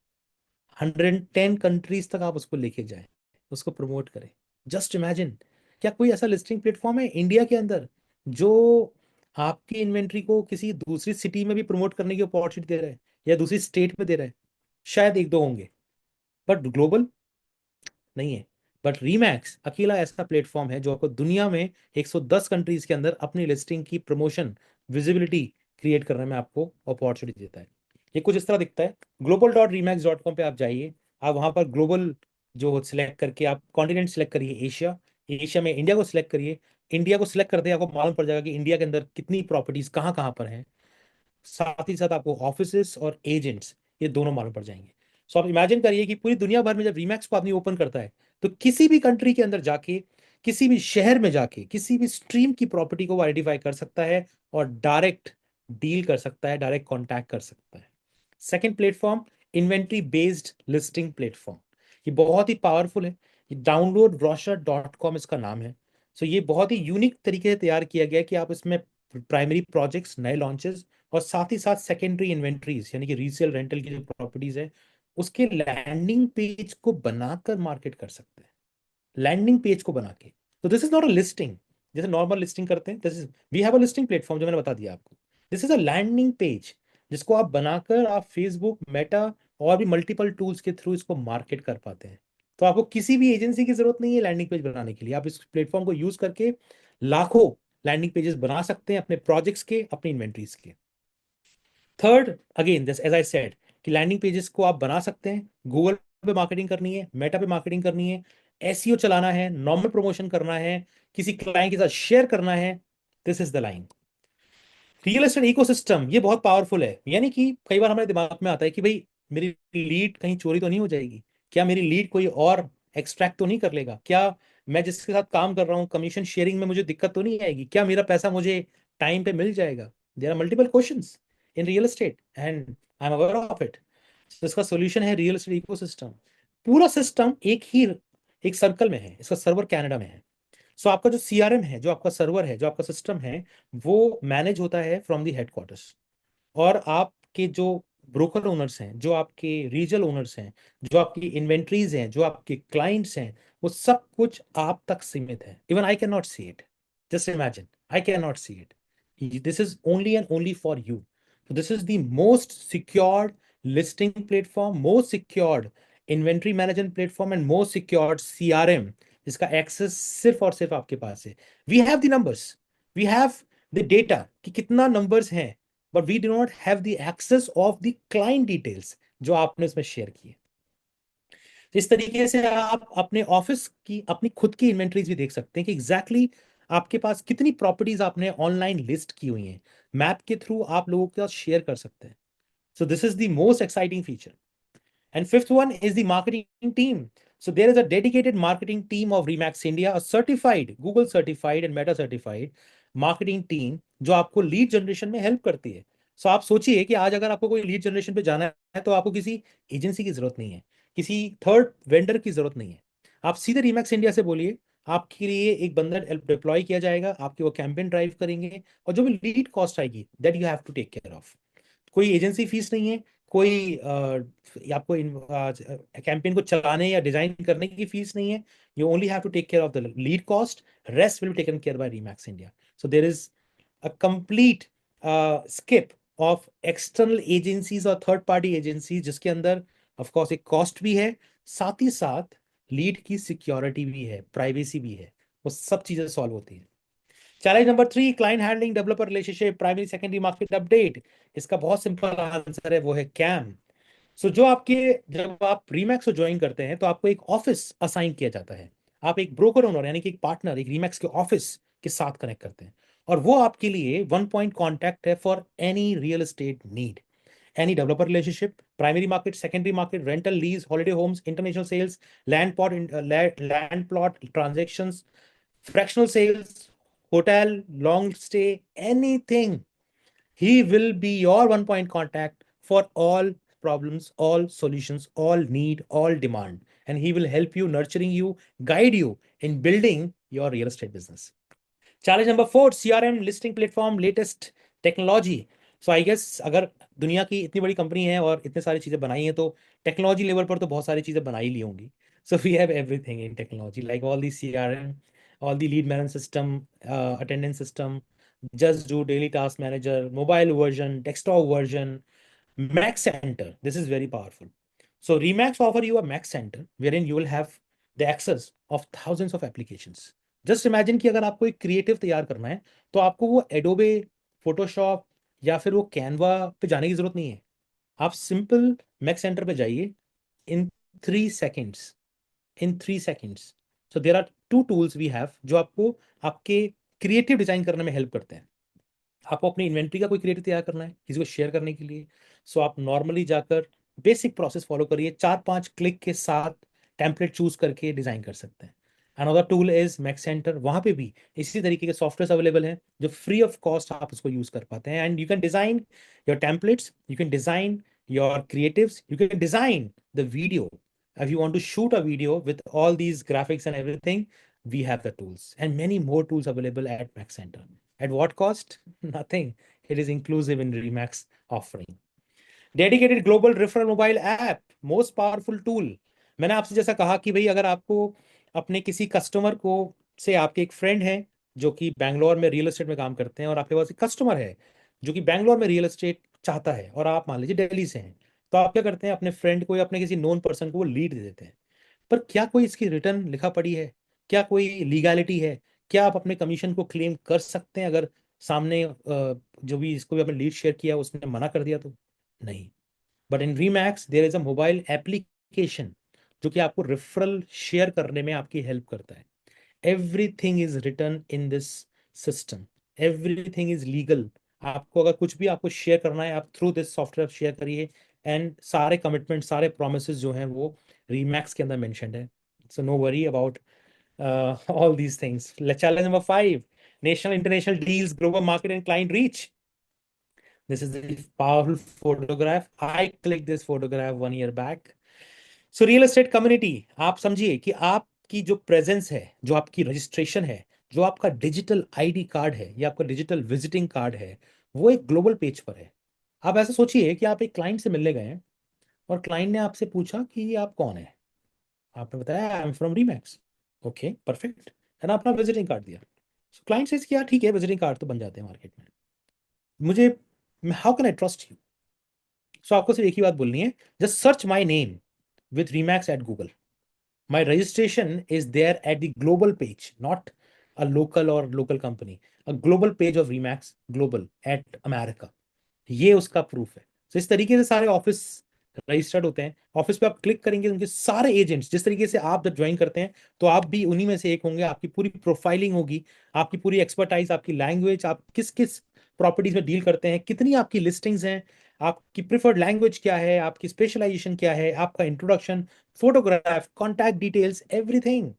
110 कंट्रीज तक आप उसको लेके जाएं, उसको प्रमोट करें. जस्ट इमेजिन, क्या कोई ऐसा लिस्टिंग प्लेटफॉर्म है इंडिया के अंदर जो आपकी इन्वेंट्री को किसी दूसरी सिटी में भी प्रमोट करने की अपॉर्चुनिटी दे रहा है, या दूसरी स्टेट में दे रहा है. शायद एक दो होंगे, बट ग्लोबल नहीं है. बट रीमैक्स अकेला ऐसा प्लेटफॉर्म है जो आपको दुनिया में 110 कंट्रीज के अंदर अपनी लिस्टिंग की प्रमोशन, विजिबिलिटी क्रिएट करने में आपको अपॉर्चुनिटी देता है. ये कुछ इस तरह दिखता है. global.remax.com पे आप जाइए. आप वहां पर ग्लोबल जो सिलेक्ट करके आप कॉन्टिनेंट सिलेक्ट करिए, एशिया. एशिया में इंडिया को सिलेक्ट करिए. इंडिया को सिलेक्ट करते ही आपको मालूम पड़ जाएगा कि इंडिया के अंदर कितनी प्रॉपर्टीज कहाँ कहाँ पर हैं. साथ ही साथ आपको ऑफिसेस और एजेंट्स, ये दोनों मालूम पड़ जाएंगे. सो आप इमेजिन करिए कि पूरी दुनिया भर में जब रीमैक्स को आदमी ओपन करता है, तो किसी भी कंट्री के अंदर जाके, किसी भी शहर में जाके, किसी भी स्ट्रीम की प्रॉपर्टी को आइडेंटिफाई कर सकता है और डायरेक्ट डील कर सकता है, डायरेक्ट कॉन्टैक्ट कर सकता है. Second platform, inventory based listing platform. ये बहुत ही पावरफुल है. ये downloadbrochure.com इसका नाम है. सो ये बहुत ही यूनिक तरीके से तैयार किया गया है कि आप इसमें प्राइमरी प्रोजेक्ट्स, नए लॉन्चेस, और साथ ही साथ सेकेंडरी इन्वेंट्रीज यानी कि रीसेल रेंटल की जो प्रॉपर्टीज है, उसके लैंडिंग पेज को बनाकर मार्केट कर सकते हैं. लैंडिंग पेज को बना के. तो this is not a listing जैसे नॉर्मल लिस्टिंग करते हैं. This is, we have a listing platform जो मैंने बता दिया आपको. This is a landing page जिसको आप बनाकर आप फेसबुक, मेटा और भी मल्टीपल टूल्स के थ्रू इसको मार्केट कर पाते हैं. तो आपको किसी भी एजेंसी की जरूरत नहीं है लैंडिंग पेज बनाने के लिए. आप इस प्लेटफॉर्म को यूज करके लाखों लैंडिंग पेजेस बना सकते हैं अपने प्रोजेक्ट्स के, अपनी इन्वेंट्रीज के. Third, again just as I said, कि लैंडिंग पेजेस को आप बना सकते हैं. गूगल पे मार्केटिंग करनी है, मेटा पे मार्केटिंग करनी है, एसईओ चलाना है, नॉर्मल प्रमोशन करना है, किसी क्लाइंट के साथ शेयर करना है. This is the line. Real estate ecosystem ये बहुत पावरफुल है. यानी कि कई बार हमारे दिमाग में आता है कि भाई मेरी लीड कहीं चोरी तो नहीं हो जाएगी, क्या मेरी लीड कोई और एक्सट्रैक्ट तो नहीं कर लेगा, क्या मैं जिसके साथ काम कर रहा हूँ कमीशन शेयरिंग में मुझे दिक्कत तो नहीं आएगी, क्या मेरा पैसा मुझे टाइम पे मिल जाएगा. There are multiple questions in real estate and I am aware of it. इसका सोल्यूशन है रियल एस्टेट इकोसिस्टम. पूरा सिस्टम एक सर्कल में है. इसका सर्वर कनाडा में है. सो आपका जो सीआरएम है, जो आपका सर्वर है, जो आपका सिस्टम है, वो मैनेज होता है फ्रॉम दी हेडक्वार्टर्स. और आपके जो ब्रोकर ओनर्स हैं, जो आपके रीजनल ओनर्स हैं, जो आपकी इन्वेंट्रीज हैं, जो आपके क्लाइंट्स हैं, वो सब कुछ आप तक सीमित है. Even I can not see it. Just imagine, I can not see it. This is only and only for you. So this is the most secured listing platform, most secured inventory management platform and most secured CRM जिसका access सिर्फ और सिर्फ आपके पास है. We have the numbers, we have the data कि कितना numbers हैं, but we do not have the access of the client details जो आपने इसमें शेयर किए. तो इस तरीके से आप अपने ऑफिस की, अपनी खुद की इन्वेंट्रीज भी देख सकते हैं कि एग्जैक्टली आपके पास कितनी प्रॉपर्टीज आपने ऑनलाइन लिस्ट की हुई हैं. मैप के थ्रू आप लोगों के साथ शेयर कर सकते हैं. So this is the most exciting feature. And fifth one is the marketing team. So there is a dedicated marketing team of Remax India, a certified, Google certified and Meta certified marketing team जो आपको lead generation में help करती है. सो आप सोचिए कि आज अगर आपको कोई लीड जनरेशन पे जाना है तो आपको किसी एजेंसी की जरूरत नहीं है, किसी थर्ड वेंडर की जरूरत नहीं है. आप सीधे रीमैक्स इंडिया से बोलिए, आपके लिए एक बंदा डिप्लॉय किया जाएगा, आपके वो कैंपेन ड्राइव करेंगे, और जो भी लीड कॉस्ट आएगी that you have to take care of. कोई एजेंसी फीस नहीं है, कोई आपको कैंपेन को चलाने या डिजाइन करने की फीस नहीं है. You only have to take care of the lead cost. Rest will be taken care by Remax India. So there is a complete skip of external agencies और थर्ड पार्टी एजेंसीज, जिसके अंदर of course एक cost भी है, साथ ही साथ lead की सिक्योरिटी भी है, प्राइवेसी भी है. वो सब चीजें सॉल्व होती हैं. Challenge number 3, client handling, developer relationship, primary secondary market update. इसका बहुत सिंपल आंसर है, वो है कैम. सो जो आपके जब आप रीमैक्स को ज्वाइन करते हैं तो आपको एक ऑफिस असाइन किया जाता है. आप एक ब्रोकर ओनर यानी कि एक पार्टनर एक रीमैक्स के ऑफिस के साथ कनेक्ट करते हैं. और वो आपके लिए वन पॉइंट कॉन्टैक्ट है for any real estate need, any developer relationship, primary market, secondary market, rental, lease, holiday homes, international sales, land plot transactions, fractional sales, hotel, long stay, anything. He will be your one point contact for all problems, all solutions, all need, all demand. And he will help you, nurturing you, guide you in building your real estate business. Challenge number 4, CRM, listing platform, latest technology. So I guess अगर दुनिया की इतनी बड़ी company है और इतने सारी चीजें बनाई हैं तो टेक्नोलॉजी लेवल पर तो बहुत सारी चीजें बनाई ली होंगी. So we have everything in technology like all the CRM, all the lead management system, attendance system, just do, daily task manager, mobile version, desktop version, Max Center. This is very powerful. So Remax offer you a Max Center wherein you will have the access of thousands of applications. Just imagine कि अगर आपको एक creative तैयार करना है तो आपको वो एडोबे, फोटोशॉप या फिर वो कैनवा पे जाने की जरूरत नहीं है. आप सिंपल मैक्स सेंटर पे जाइए. In 3 seconds, in 3 seconds. So there are 2 tools we have जो आपको आपके क्रिएटिव डिजाइन करने में हेल्प करते हैं. आपको अपनी इन्वेंट्री का कोई क्रिएटिव तैयार करना है किसी को शेयर करने के लिए, सो आप नॉर्मली जाकर बेसिक प्रोसेस फॉलो करिए, 4-5 क्लिक के साथ टेम्पलेट चूज करके डिजाइन कर सकते हैं. Another tool is max centre. वहां पे भी इसी तरीके के सॉफ्टवेयर अवेलेबल हैं जो फ्री ऑफ कॉस्ट आप उसको यूज कर पाते हैं. And you can design your templates, you can design your creatives, you can design the video. If you want to shoot a video with all these graphics and everything, we have the tools and many more tools available at Max Center. At what cost? Nothing. It is inclusive in Remax offering. Dedicated global referral mobile app, most powerful tool. मैंने आपसे जैसा कहा कि भाई अगर आपको अपने किसी कस्टमर को, से आपके एक फ्रेंड है जो कि बैंगलोर में रियल एस्टेट में काम करते हैं और आपके पास एक कस्टमर है जो कि बैंगलोर में रियल एस्टेट चाहता है और आप मान लीजिए दिल्ली से हैं, तो आप क्या करते हैं, अपने फ्रेंड को या अपने किसी नोन पर्सन को वो लीड दे देते हैं. पर क्या कोई इसकी रिटर्न लिखा पड़ी है? क्या कोई लीगैलिटी है? क्या आप अपने कमीशन को क्लेम कर सकते हैं अगर सामने जो भी इसको भी आपने लीड शेयर किया उसने मना कर दिया तो? नहीं. But in Remax there is a mobile application जो कि आपको रेफरल शेयर करने में आपकी हेल्प करता है. Everything is written in this system, everything is legal. आपको अगर कुछ भी आपको शेयर करना है आप थ्रू दिस सॉफ्टवेयर शेयर करिए. एंड सारे कमिटमेंट, सारे प्रोमिस जो हैं वो रीमैक्स के अंदर मेंशन्ड है. So no worry about all these things. Challenge number 5, national international deals, global market and client reach. This is a powerful photograph. I clicked this photograph 1 year back. So real estate community, आप समझिए कि आपकी जो presence है, जो आपकी registration है, जो आपका डिजिटल आईडी कार्ड है या आपका डिजिटल विजिटिंग कार्ड है, वो एक ग्लोबल पेज पर है. आप ऐसा सोचिए कि आप एक क्लाइंट से मिलने गए हैं और क्लाइंट ने आपसे पूछा कि आप कौन है. आपने बताया I am from Remax. Okay, perfect. है ना, अपना विजिटिंग कार्ड दिया. क्लाइंट से किया, ठीक है विजिटिंग कार्ड तो बन जाते हैं मार्केट में, मुझे how can I trust you? So आपको सिर्फ एक ही बात बोलनी है, just search my name with Remax at Google. My registration is there at the global page, not a local और local company, a global page of Remax global at America. ये उसका प्रूफ है. तो इस तरीके से सारे ऑफिस रजिस्टर्ड होते हैं. ऑफिस पे आप क्लिक करेंगे उनके सारे एजेंट्स, जिस तरीके से आप जब ज्वाइन करते हैं तो आप भी उन्हीं में से एक होंगे. आपकी पूरी प्रोफाइलिंग होगी, आपकी पूरी एक्सपर्टाइज, आपकी लैंग्वेज, आप किस किस प्रॉपर्टीज में डील करते हैं, कितनी आपकी लिस्टिंग्स हैं, आपकी प्रिफर्ड लैंग्वेज क्या है, आपकी स्पेशलाइजेशन क्या है, आपका introduction, photograph, contact details, everything.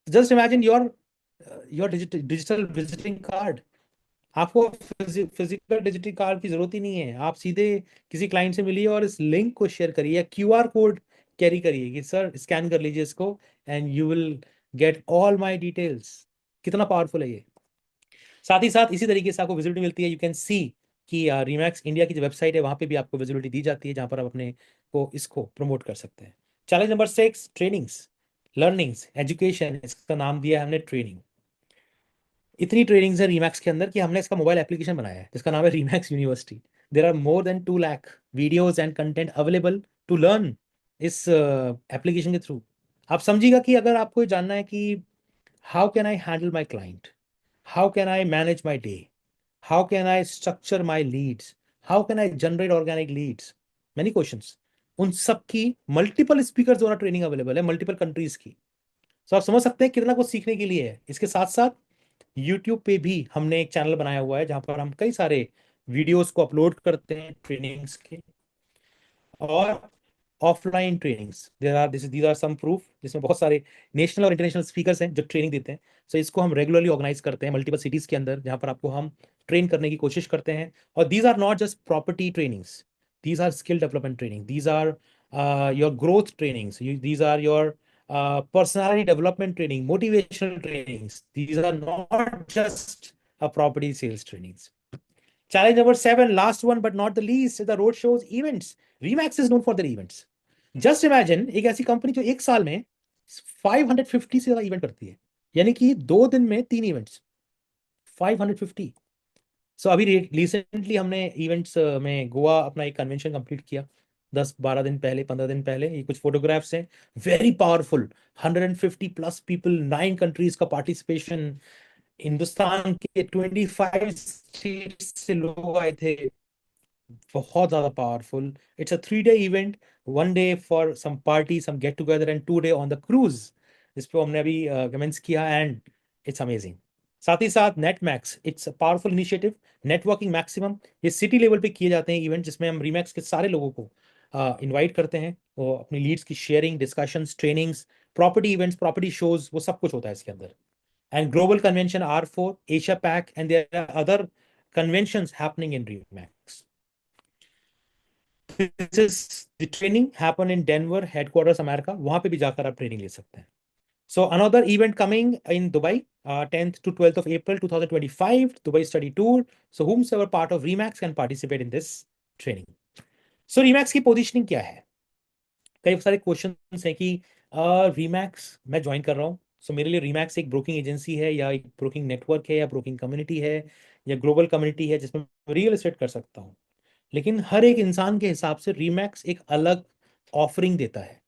Just imagine your digital visiting card. आपको फिजिकल डिजिटल कार्ड की जरूरत ही नहीं है. आप सीधे किसी क्लाइंट से मिलिए और इस लिंक को शेयर करिए या क्यूआर कोड कैरी करिए कि सर स्कैन कर लीजिए इसको and you will get all my details. कितना पावरफुल है ये. साथ ही साथ इसी तरीके से आपको विजिबिलिटी मिलती है. यू कैन सी कि रीमैक्स इंडिया की जो वेबसाइट है वहाँ पे भी आपको विजिबिलिटी दी जाती है, जहाँ पर आप अपने को इसको प्रमोट कर सकते हैं। Challenge number 6, trainings, learnings, education. इसका नाम दिया है हमने ट्रेनिंग। इतनी ट्रेनिंग्स है रीमैक्स के अंदर कि हमने इसका मोबाइल एप्लीकेशन बनाया है जिसका नाम है Remax university. There are more than 2 lakh videos and content available to learn इस एप्लीकेशन के थ्रू। आप समझिएगा कि अगर आपको ये जानना है कि how can I handle my client, how can I manage my day, how can I structure my leads, how can I generate organic leads, many questions, उन सब की मल्टीपल स्पीकर द्वारा ट्रेनिंग अवेलेबल है मल्टीपल कंट्रीज की। तो आप समझ सकते हैं कितना कुछ सीखने के लिए है। इसके साथ साथ यूट्यूब पे भी हमने एक चैनल बनाया हुआ है जहां पर हम कई सारे वीडियोस को अपलोड करते हैं ट्रेनिंग्स के। और offline trainings, there are this these are some proof, जिसमें बहुत सारे नेशनल और इंटरनेशनल स्पीकर्स हैं जो ट्रेनिंग देते हैं। सो इसको हम रेगुलरली ऑर्गेनाइज करते हैं मल्टीपल सिटीज के अंदर, जहां पर आपको हम ट्रेन करने की कोशिश करते हैं। और these are not just property trainings, these are skill development training, these are your growth trainings, these are your personality development training, motivational trainings. These are not just a property sales trainings. Challenge number 7, last one but not the least, is the road shows, events. Remax is known for their events. Just imagine एक ऐसी company जो एक साल में 550 से ज्यादा event करती है, यानी कि 2 दिन में 3 इवेंट्स, 550। सो अभी रिसेंटली हमने इवेंट्स में गोवा अपना एक कन्वेंशन कंप्लीट किया 10-12 दिन पहले, 15 दिन पहले। ये कुछ फोटोग्राफ्स हैं, वेरी पावरफुल, 150+ पीपल, 9 कंट्रीज का पार्टिसिपेशन, हिंदुस्तान के 25 स्टेट से लोग आए थे, बहुत ज्यादा powerful. It's a 3 day event, 1 day for some party, some get together, and 2 day on the cruise. इस पे हमने अभी कमेंट्स किया एंड इट्स अमेजिंग। साथ ही साथ net max, it's a powerful initiative, networking maximum. ये सिटी लेवल पे किए जाते हैं इवेंट, जिसमें हम रीमैक्स के सारे लोगों को इनवाइट करते हैं। वो अपनी लीड्स की sharing, discussions, trainings, property events, property shows, वो सब कुछ होता है इसके अंदर। And global convention R4, Asia Pac, and there are other conventions happening in Remax. This is the training happen in Denver, headquarters America. वहां पे भी जाकर आप ट्रेनिंग ले सकते हैं। So another event coming in Dubai, 10th to 12th of April 2025, Dubai study tour. So whomsoever part of Remax can participate in this training. So Remax की positioning क्या है? कई सारे क्वेश्चन हैं कि रीमैक्स मैं ज्वाइन कर रहा हूँ, सो मेरे लिए रीमैक्स एक ब्रोकिंग एजेंसी है या एक ब्रोकिंग नेटवर्क है या ब्रोकिंग कम्युनिटी है या ग्लोबल कम्युनिटी है जिसमें रियल एस्टेट कर सकता हूँ। लेकिन हर एक इंसान के हिसाब से रीमैक्स एक अलग ऑफरिंग देता है।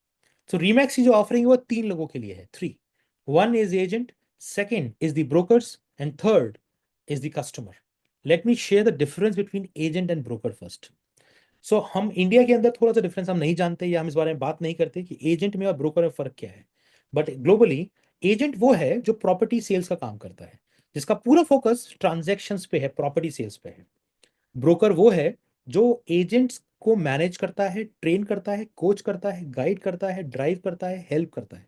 सो रीमैक्स की जो ऑफरिंग है वो 3 लोगों के लिए है, 3। One is agent, second is the brokers, and third is the customer. Let me share the difference between agent and broker first. So हम इंडिया के अंदर थोड़ा सा डिफरेंस हम नहीं जानते या हम इस बारे में बात नहीं करते कि एजेंट में और ब्रोकर में फर्क क्या है। बट ग्लोबली एजेंट वो है जो प्रॉपर्टी सेल्स का काम करता है, जिसका पूरा फोकस ट्रांजैक्शंस पे है, प्रॉपर्टी सेल्स पे है। ब्रोकर वो है जो एजेंट्स को मैनेज करता है, ट्रेन करता है, कोच करता है, गाइड करता है, ड्राइव करता है, हेल्प करता है।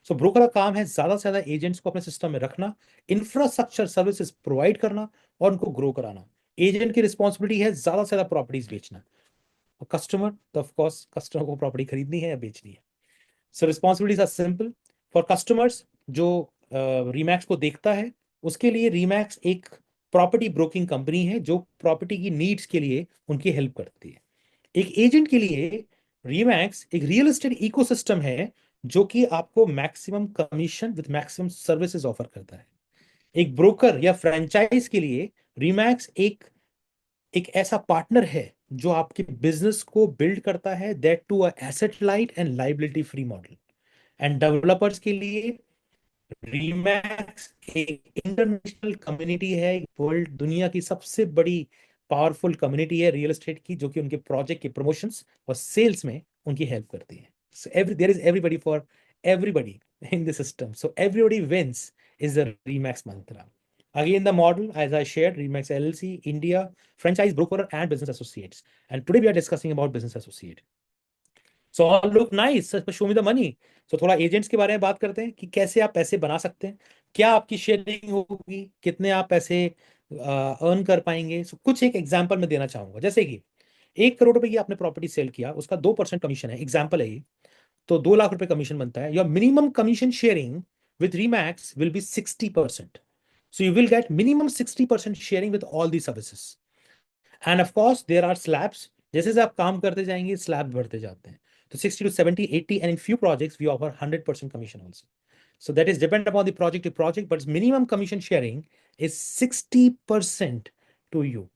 सो ब्रोकर का काम है ज्यादा से ज्यादा एजेंट्स को अपने सिस्टम में रखना, इंफ्रास्ट्रक्चर सर्विसेज प्रोवाइड करना और उनको ग्रो कराना। एजेंट की रिस्पॉन्सिबिलिटी है ज्यादा से ज्यादा प्रॉपर्टीज बेचना। और कस्टमर, तो ऑफ कोर्स कस्टमर को प्रॉपर्टी खरीदनी है या बेचनी है। So responsibilities are simple for customers. जो रीमैक्स को देखता है उसके लिए रीमैक्स एक प्रॉपर्टी ब्रोकिंग कंपनी है जो प्रॉपर्टी की नीड्स के लिए उनकी हेल्प करती है। एक एजेंट के लिए रीमैक्स एक रियल एस्टेट इकोसिस्टम है जो कि आपको maximum commission with maximum services offer करता है। एक ब्रोकर या फ्रेंचाइज के लिए रीमैक्स एक एक ऐसा पार्टनर है जो आपके बिजनेस को बिल्ड करता है, that to a asset light and liability free model. And developers के लिए रीमैक्स एक इंटरनेशनल कम्युनिटी है, वर्ल्ड दुनिया की सबसे बड़ी पावरफुल कम्युनिटी है रियल एस्टेट की, जो कि उनके प्रोजेक्ट के प्रमोशंस और सेल्स में उनकी हेल्प करती है। So every there is everybody for everybody in the system, so everybody wins is the Remax mantra. Again, the model, as I shared, Remax LLC, India, franchise broker and business associates. And today we are discussing about business associate. So all look nice, but show me the money. So थोड़ा agents के बारे में बात करते हैं कि कैसे आप पैसे बना सकते हैं, क्या आपकी शेयरिंग होगी, कितने आप पैसे अर्न कर पाएंगे। So कुछ एक एग्जांपल मैं देना चाहूंगा, जैसे कि 1 करोड़ रुपए की आपने प्रॉपर्टी सेल किया, उसका 2% कमीशन है, एग्जाम्पल है ये, तो 2 लाख रुपए कमीशन बनता है। Your minimum commission sharing with Remax will be 60%. So you will get minimum 60% sharing with all these services. And of course there are slabs, जैसे जैसे आप काम करते जाएंगे स्लैब बढ़ते जाते हैं। तो 60 to 70, 80, and in few projects we offer 100% commission also. So that is depend upon the project to project, but minimum commission sharing is 60% to you.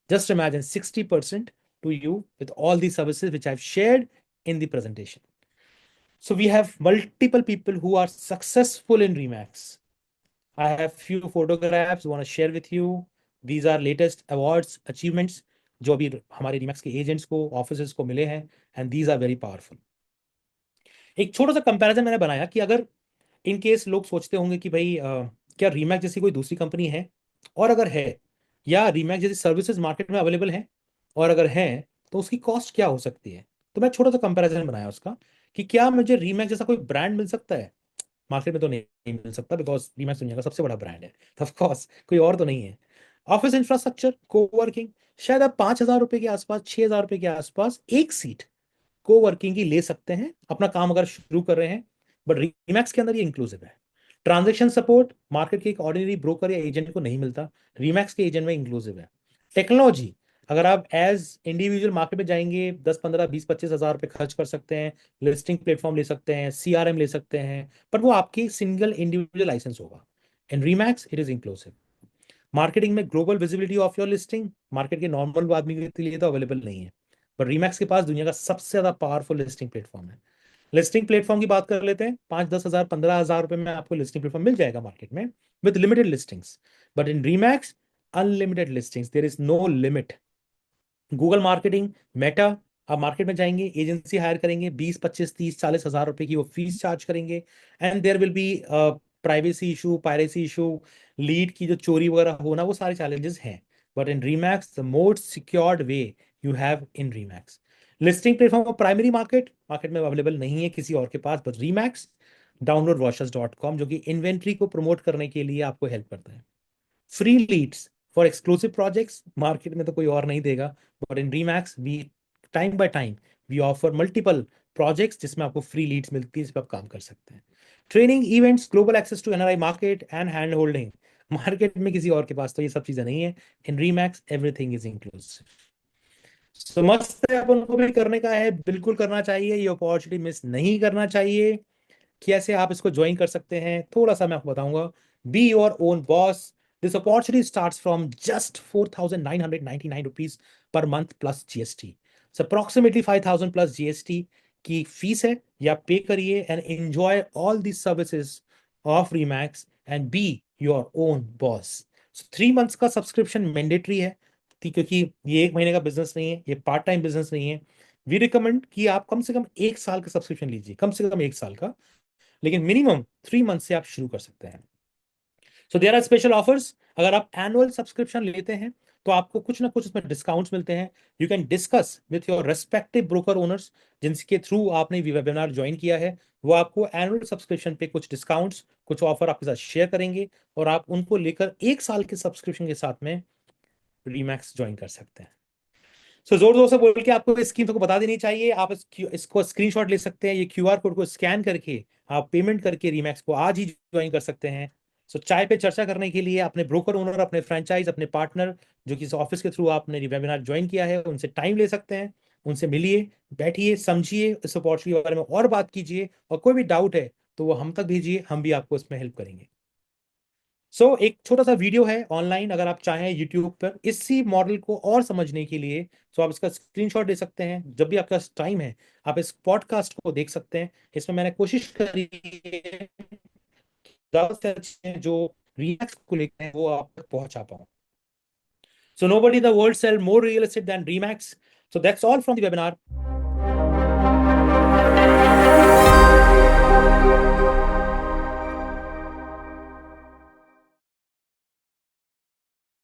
Just imagine 60% to you with all the services which I've shared in the presentation. So we have multiple people who are successful in Remax. I have few photographs want to share with you. These are latest awards, achievements जो अभी हमारे Remax के agents को, officers को मिले हैं, and these are very powerful. एक छोटा सा कंपैरिजन मैंने बनाया कि अगर इन केस लोग सोचते होंगे कि भाई क्या रीमैक्स जैसी कोई दूसरी कंपनी है, और अगर है, या रीमैक्स जैसी सर्विसेज मार्केट में अवेलेबल हैं, और अगर है तो उसकी कॉस्ट क्या हो सकती है। तो मैं छोटा सा कंपैरिजन बनाया उसका कि क्या मुझे रीमैक्स जैसा कोई ब्रांड मिल सकता है। मार्केट में तो नहीं मिल सकता, बिकॉज रीमैक्स दुनिया का सबसे बड़ा ब्रांड है, ऑफ कोर्स कोई और तो नहीं है। ऑफिस इंफ्रास्ट्रक्चर, कोवर्किंग, शायद आप 5,000 रुपए के आसपास, 6,000 रुपए के आसपास एक सीट कोवर्किंग की ले सकते हैं अपना काम अगर शुरू कर रहे हैं, बट रीमैक्स के अंदर ये इंक्लूसिव है। ट्रांजेक्शन सपोर्ट मार्केट के एक ऑर्डिनरी ब्रोकर या एजेंट को नहीं मिलता, रीमैक्स के एजेंट में इंक्लूसिव है। टेक्नोलॉजी, अगर आप एज इंडिविजुअल मार्केट में जाएंगे 10, 15, 20, 25 हज़ार रुपए खर्च कर सकते हैं, लिस्टिंग प्लेटफॉर्म ले सकते हैं, सीआरएम ले सकते हैं, पर वो आपकी सिंगल इंडिविजुअल लाइसेंस होगा। इन रीमैक्स इट इज इंक्लूसिव। मार्केटिंग में global visibility of your listing market के नॉर्मल आदमी के लिए तो अवेलेबल नहीं है, पर रीमैक्स के पास दुनिया का सबसे ज्यादा पावरफुल लिस्टिंग प्लेटफॉर्म है। लिस्टिंग प्लेटफॉर्म की बात कर लेते हैं, 5, 10 हज़ार, 15 हज़ार रुपए में आपको लिस्टिंग प्लेटफॉर्म मिल जाएगा मार्केट में with limited listings. But in Remax unlimited listings, there is no limit. Google marketing, Meta, आप मार्केट में जाएंगे, एजेंसी हायर करेंगे, 20, 25, 30, 40 हज़ार रुपए की वो फीस चार्ज करेंगे, and there will be privacy issue, piracy issue, lead की जो चोरी वगैरह होना, वो सारे चैलेंजेस हैं। But in Remax the most secured way you have in Remax. Listing platform of primary market market में अवेलेबल नहीं है किसी और के पास, बट रीमैक्स। डाउनलोड वॉशर्स.com जो कि इन्वेंट्री को प्रमोट करने के लिए आपको हेल्प करता है। Free leads for exclusive projects market में तो कोई और नहीं देगा, but in Remax we time by time we offer multiple projects जिसमें आपको फ्री लीड्स मिलती है, जिस पर आप काम कर सकते हैं। Training, events, global access to NRI market and hand holding, market में किसी और के पास तो ये सब चीजें नहीं है। इन रीमैक्स एवरीथिंग इज इंक्लूसिव। सो मस्त है, अपन को भी करने का है, बिल्कुल करना चाहिए, ये अपॉर्चुनिटी मिस नहीं करना चाहिए। कैसे आप इसको ज्वाइन कर सकते हैं थोड़ा सा मैं आपको बताऊंगा। Be your own boss, this opportunity starts from just 4,999 rupees per month plus GST. Approximately 5,000 plus GST की फीस है, या पे करिए and enjoy all the services of Remax and be your own boss. 3 months का subscription mandatory है, क्योंकि ये 1 महीने का बिजनेस नहीं है, ये पार्ट टाइम बिजनेस नहीं है। वी रिकमेंड कि आप कम से कम 1 साल का सब्सक्रिप्शन लीजिए, कम से कम 1 साल का, लेकिन मिनिमम 3 मंथ से आप शुरू कर सकते हैं। So there are special offers. अगर आप एनुअल सब्सक्रिप्शन लेते हैं तो आपको कुछ ना कुछ उसमें डिस्काउंट्स मिलते हैं। You can discuss with your respective broker owners जिनके थ्रू आपने वेबिनार ज्वाइन किया है, वो आपको एनुअल सब्सक्रिप्शन पे कुछ डिस्काउंट्स, कुछ ऑफर आपके साथ शेयर करेंगे, और आप उनको लेकर 1 साल के सब्सक्रिप्शन के साथ में रीमैक्स ज्वाइन कर सकते हैं। सो जोर जोर से बोल के आपको स्कीम को बता देनी चाहिए। आप इसको स्क्रीनशॉट ले सकते हैं, ये क्यूआर कोड को स्कैन करके आप पेमेंट करके रीमैक्स को आज ही ज्वाइन कर सकते हैं। सो चाय पे चर्चा करने के लिए अपने ब्रोकर ओनर, अपने फ्रेंचाइज, अपने पार्टनर जो कि इस ऑफिस के थ्रू आपने वेबिनार ज्वाइन किया है, उनसे टाइम ले सकते हैं, उनसे मिलिए, बैठिए, समझिए, इस अपॉर्चुनिटी के बारे में और बात कीजिए, और कोई भी डाउट है तो वो हम तक भेजिए, हम भी आपको इसमें हेल्प करेंगे। एक छोटा सा वीडियो है ऑनलाइन, अगर आप चाहें यूट्यूब पर इसी मॉडल को और समझने के लिए, तो आप इसका स्क्रीनशॉट ले सकते हैं। जब भी आपका टाइम है आप इस पॉडकास्ट को देख सकते हैं। इसमें मैंने कोशिश करी है ज्यादा से अच्छे जो रिएक्ट को लेकर हैं वो आप तक पहुंचा पाऊं। So nobody in the world sell more real estate than Remax. So that's all from the webinar.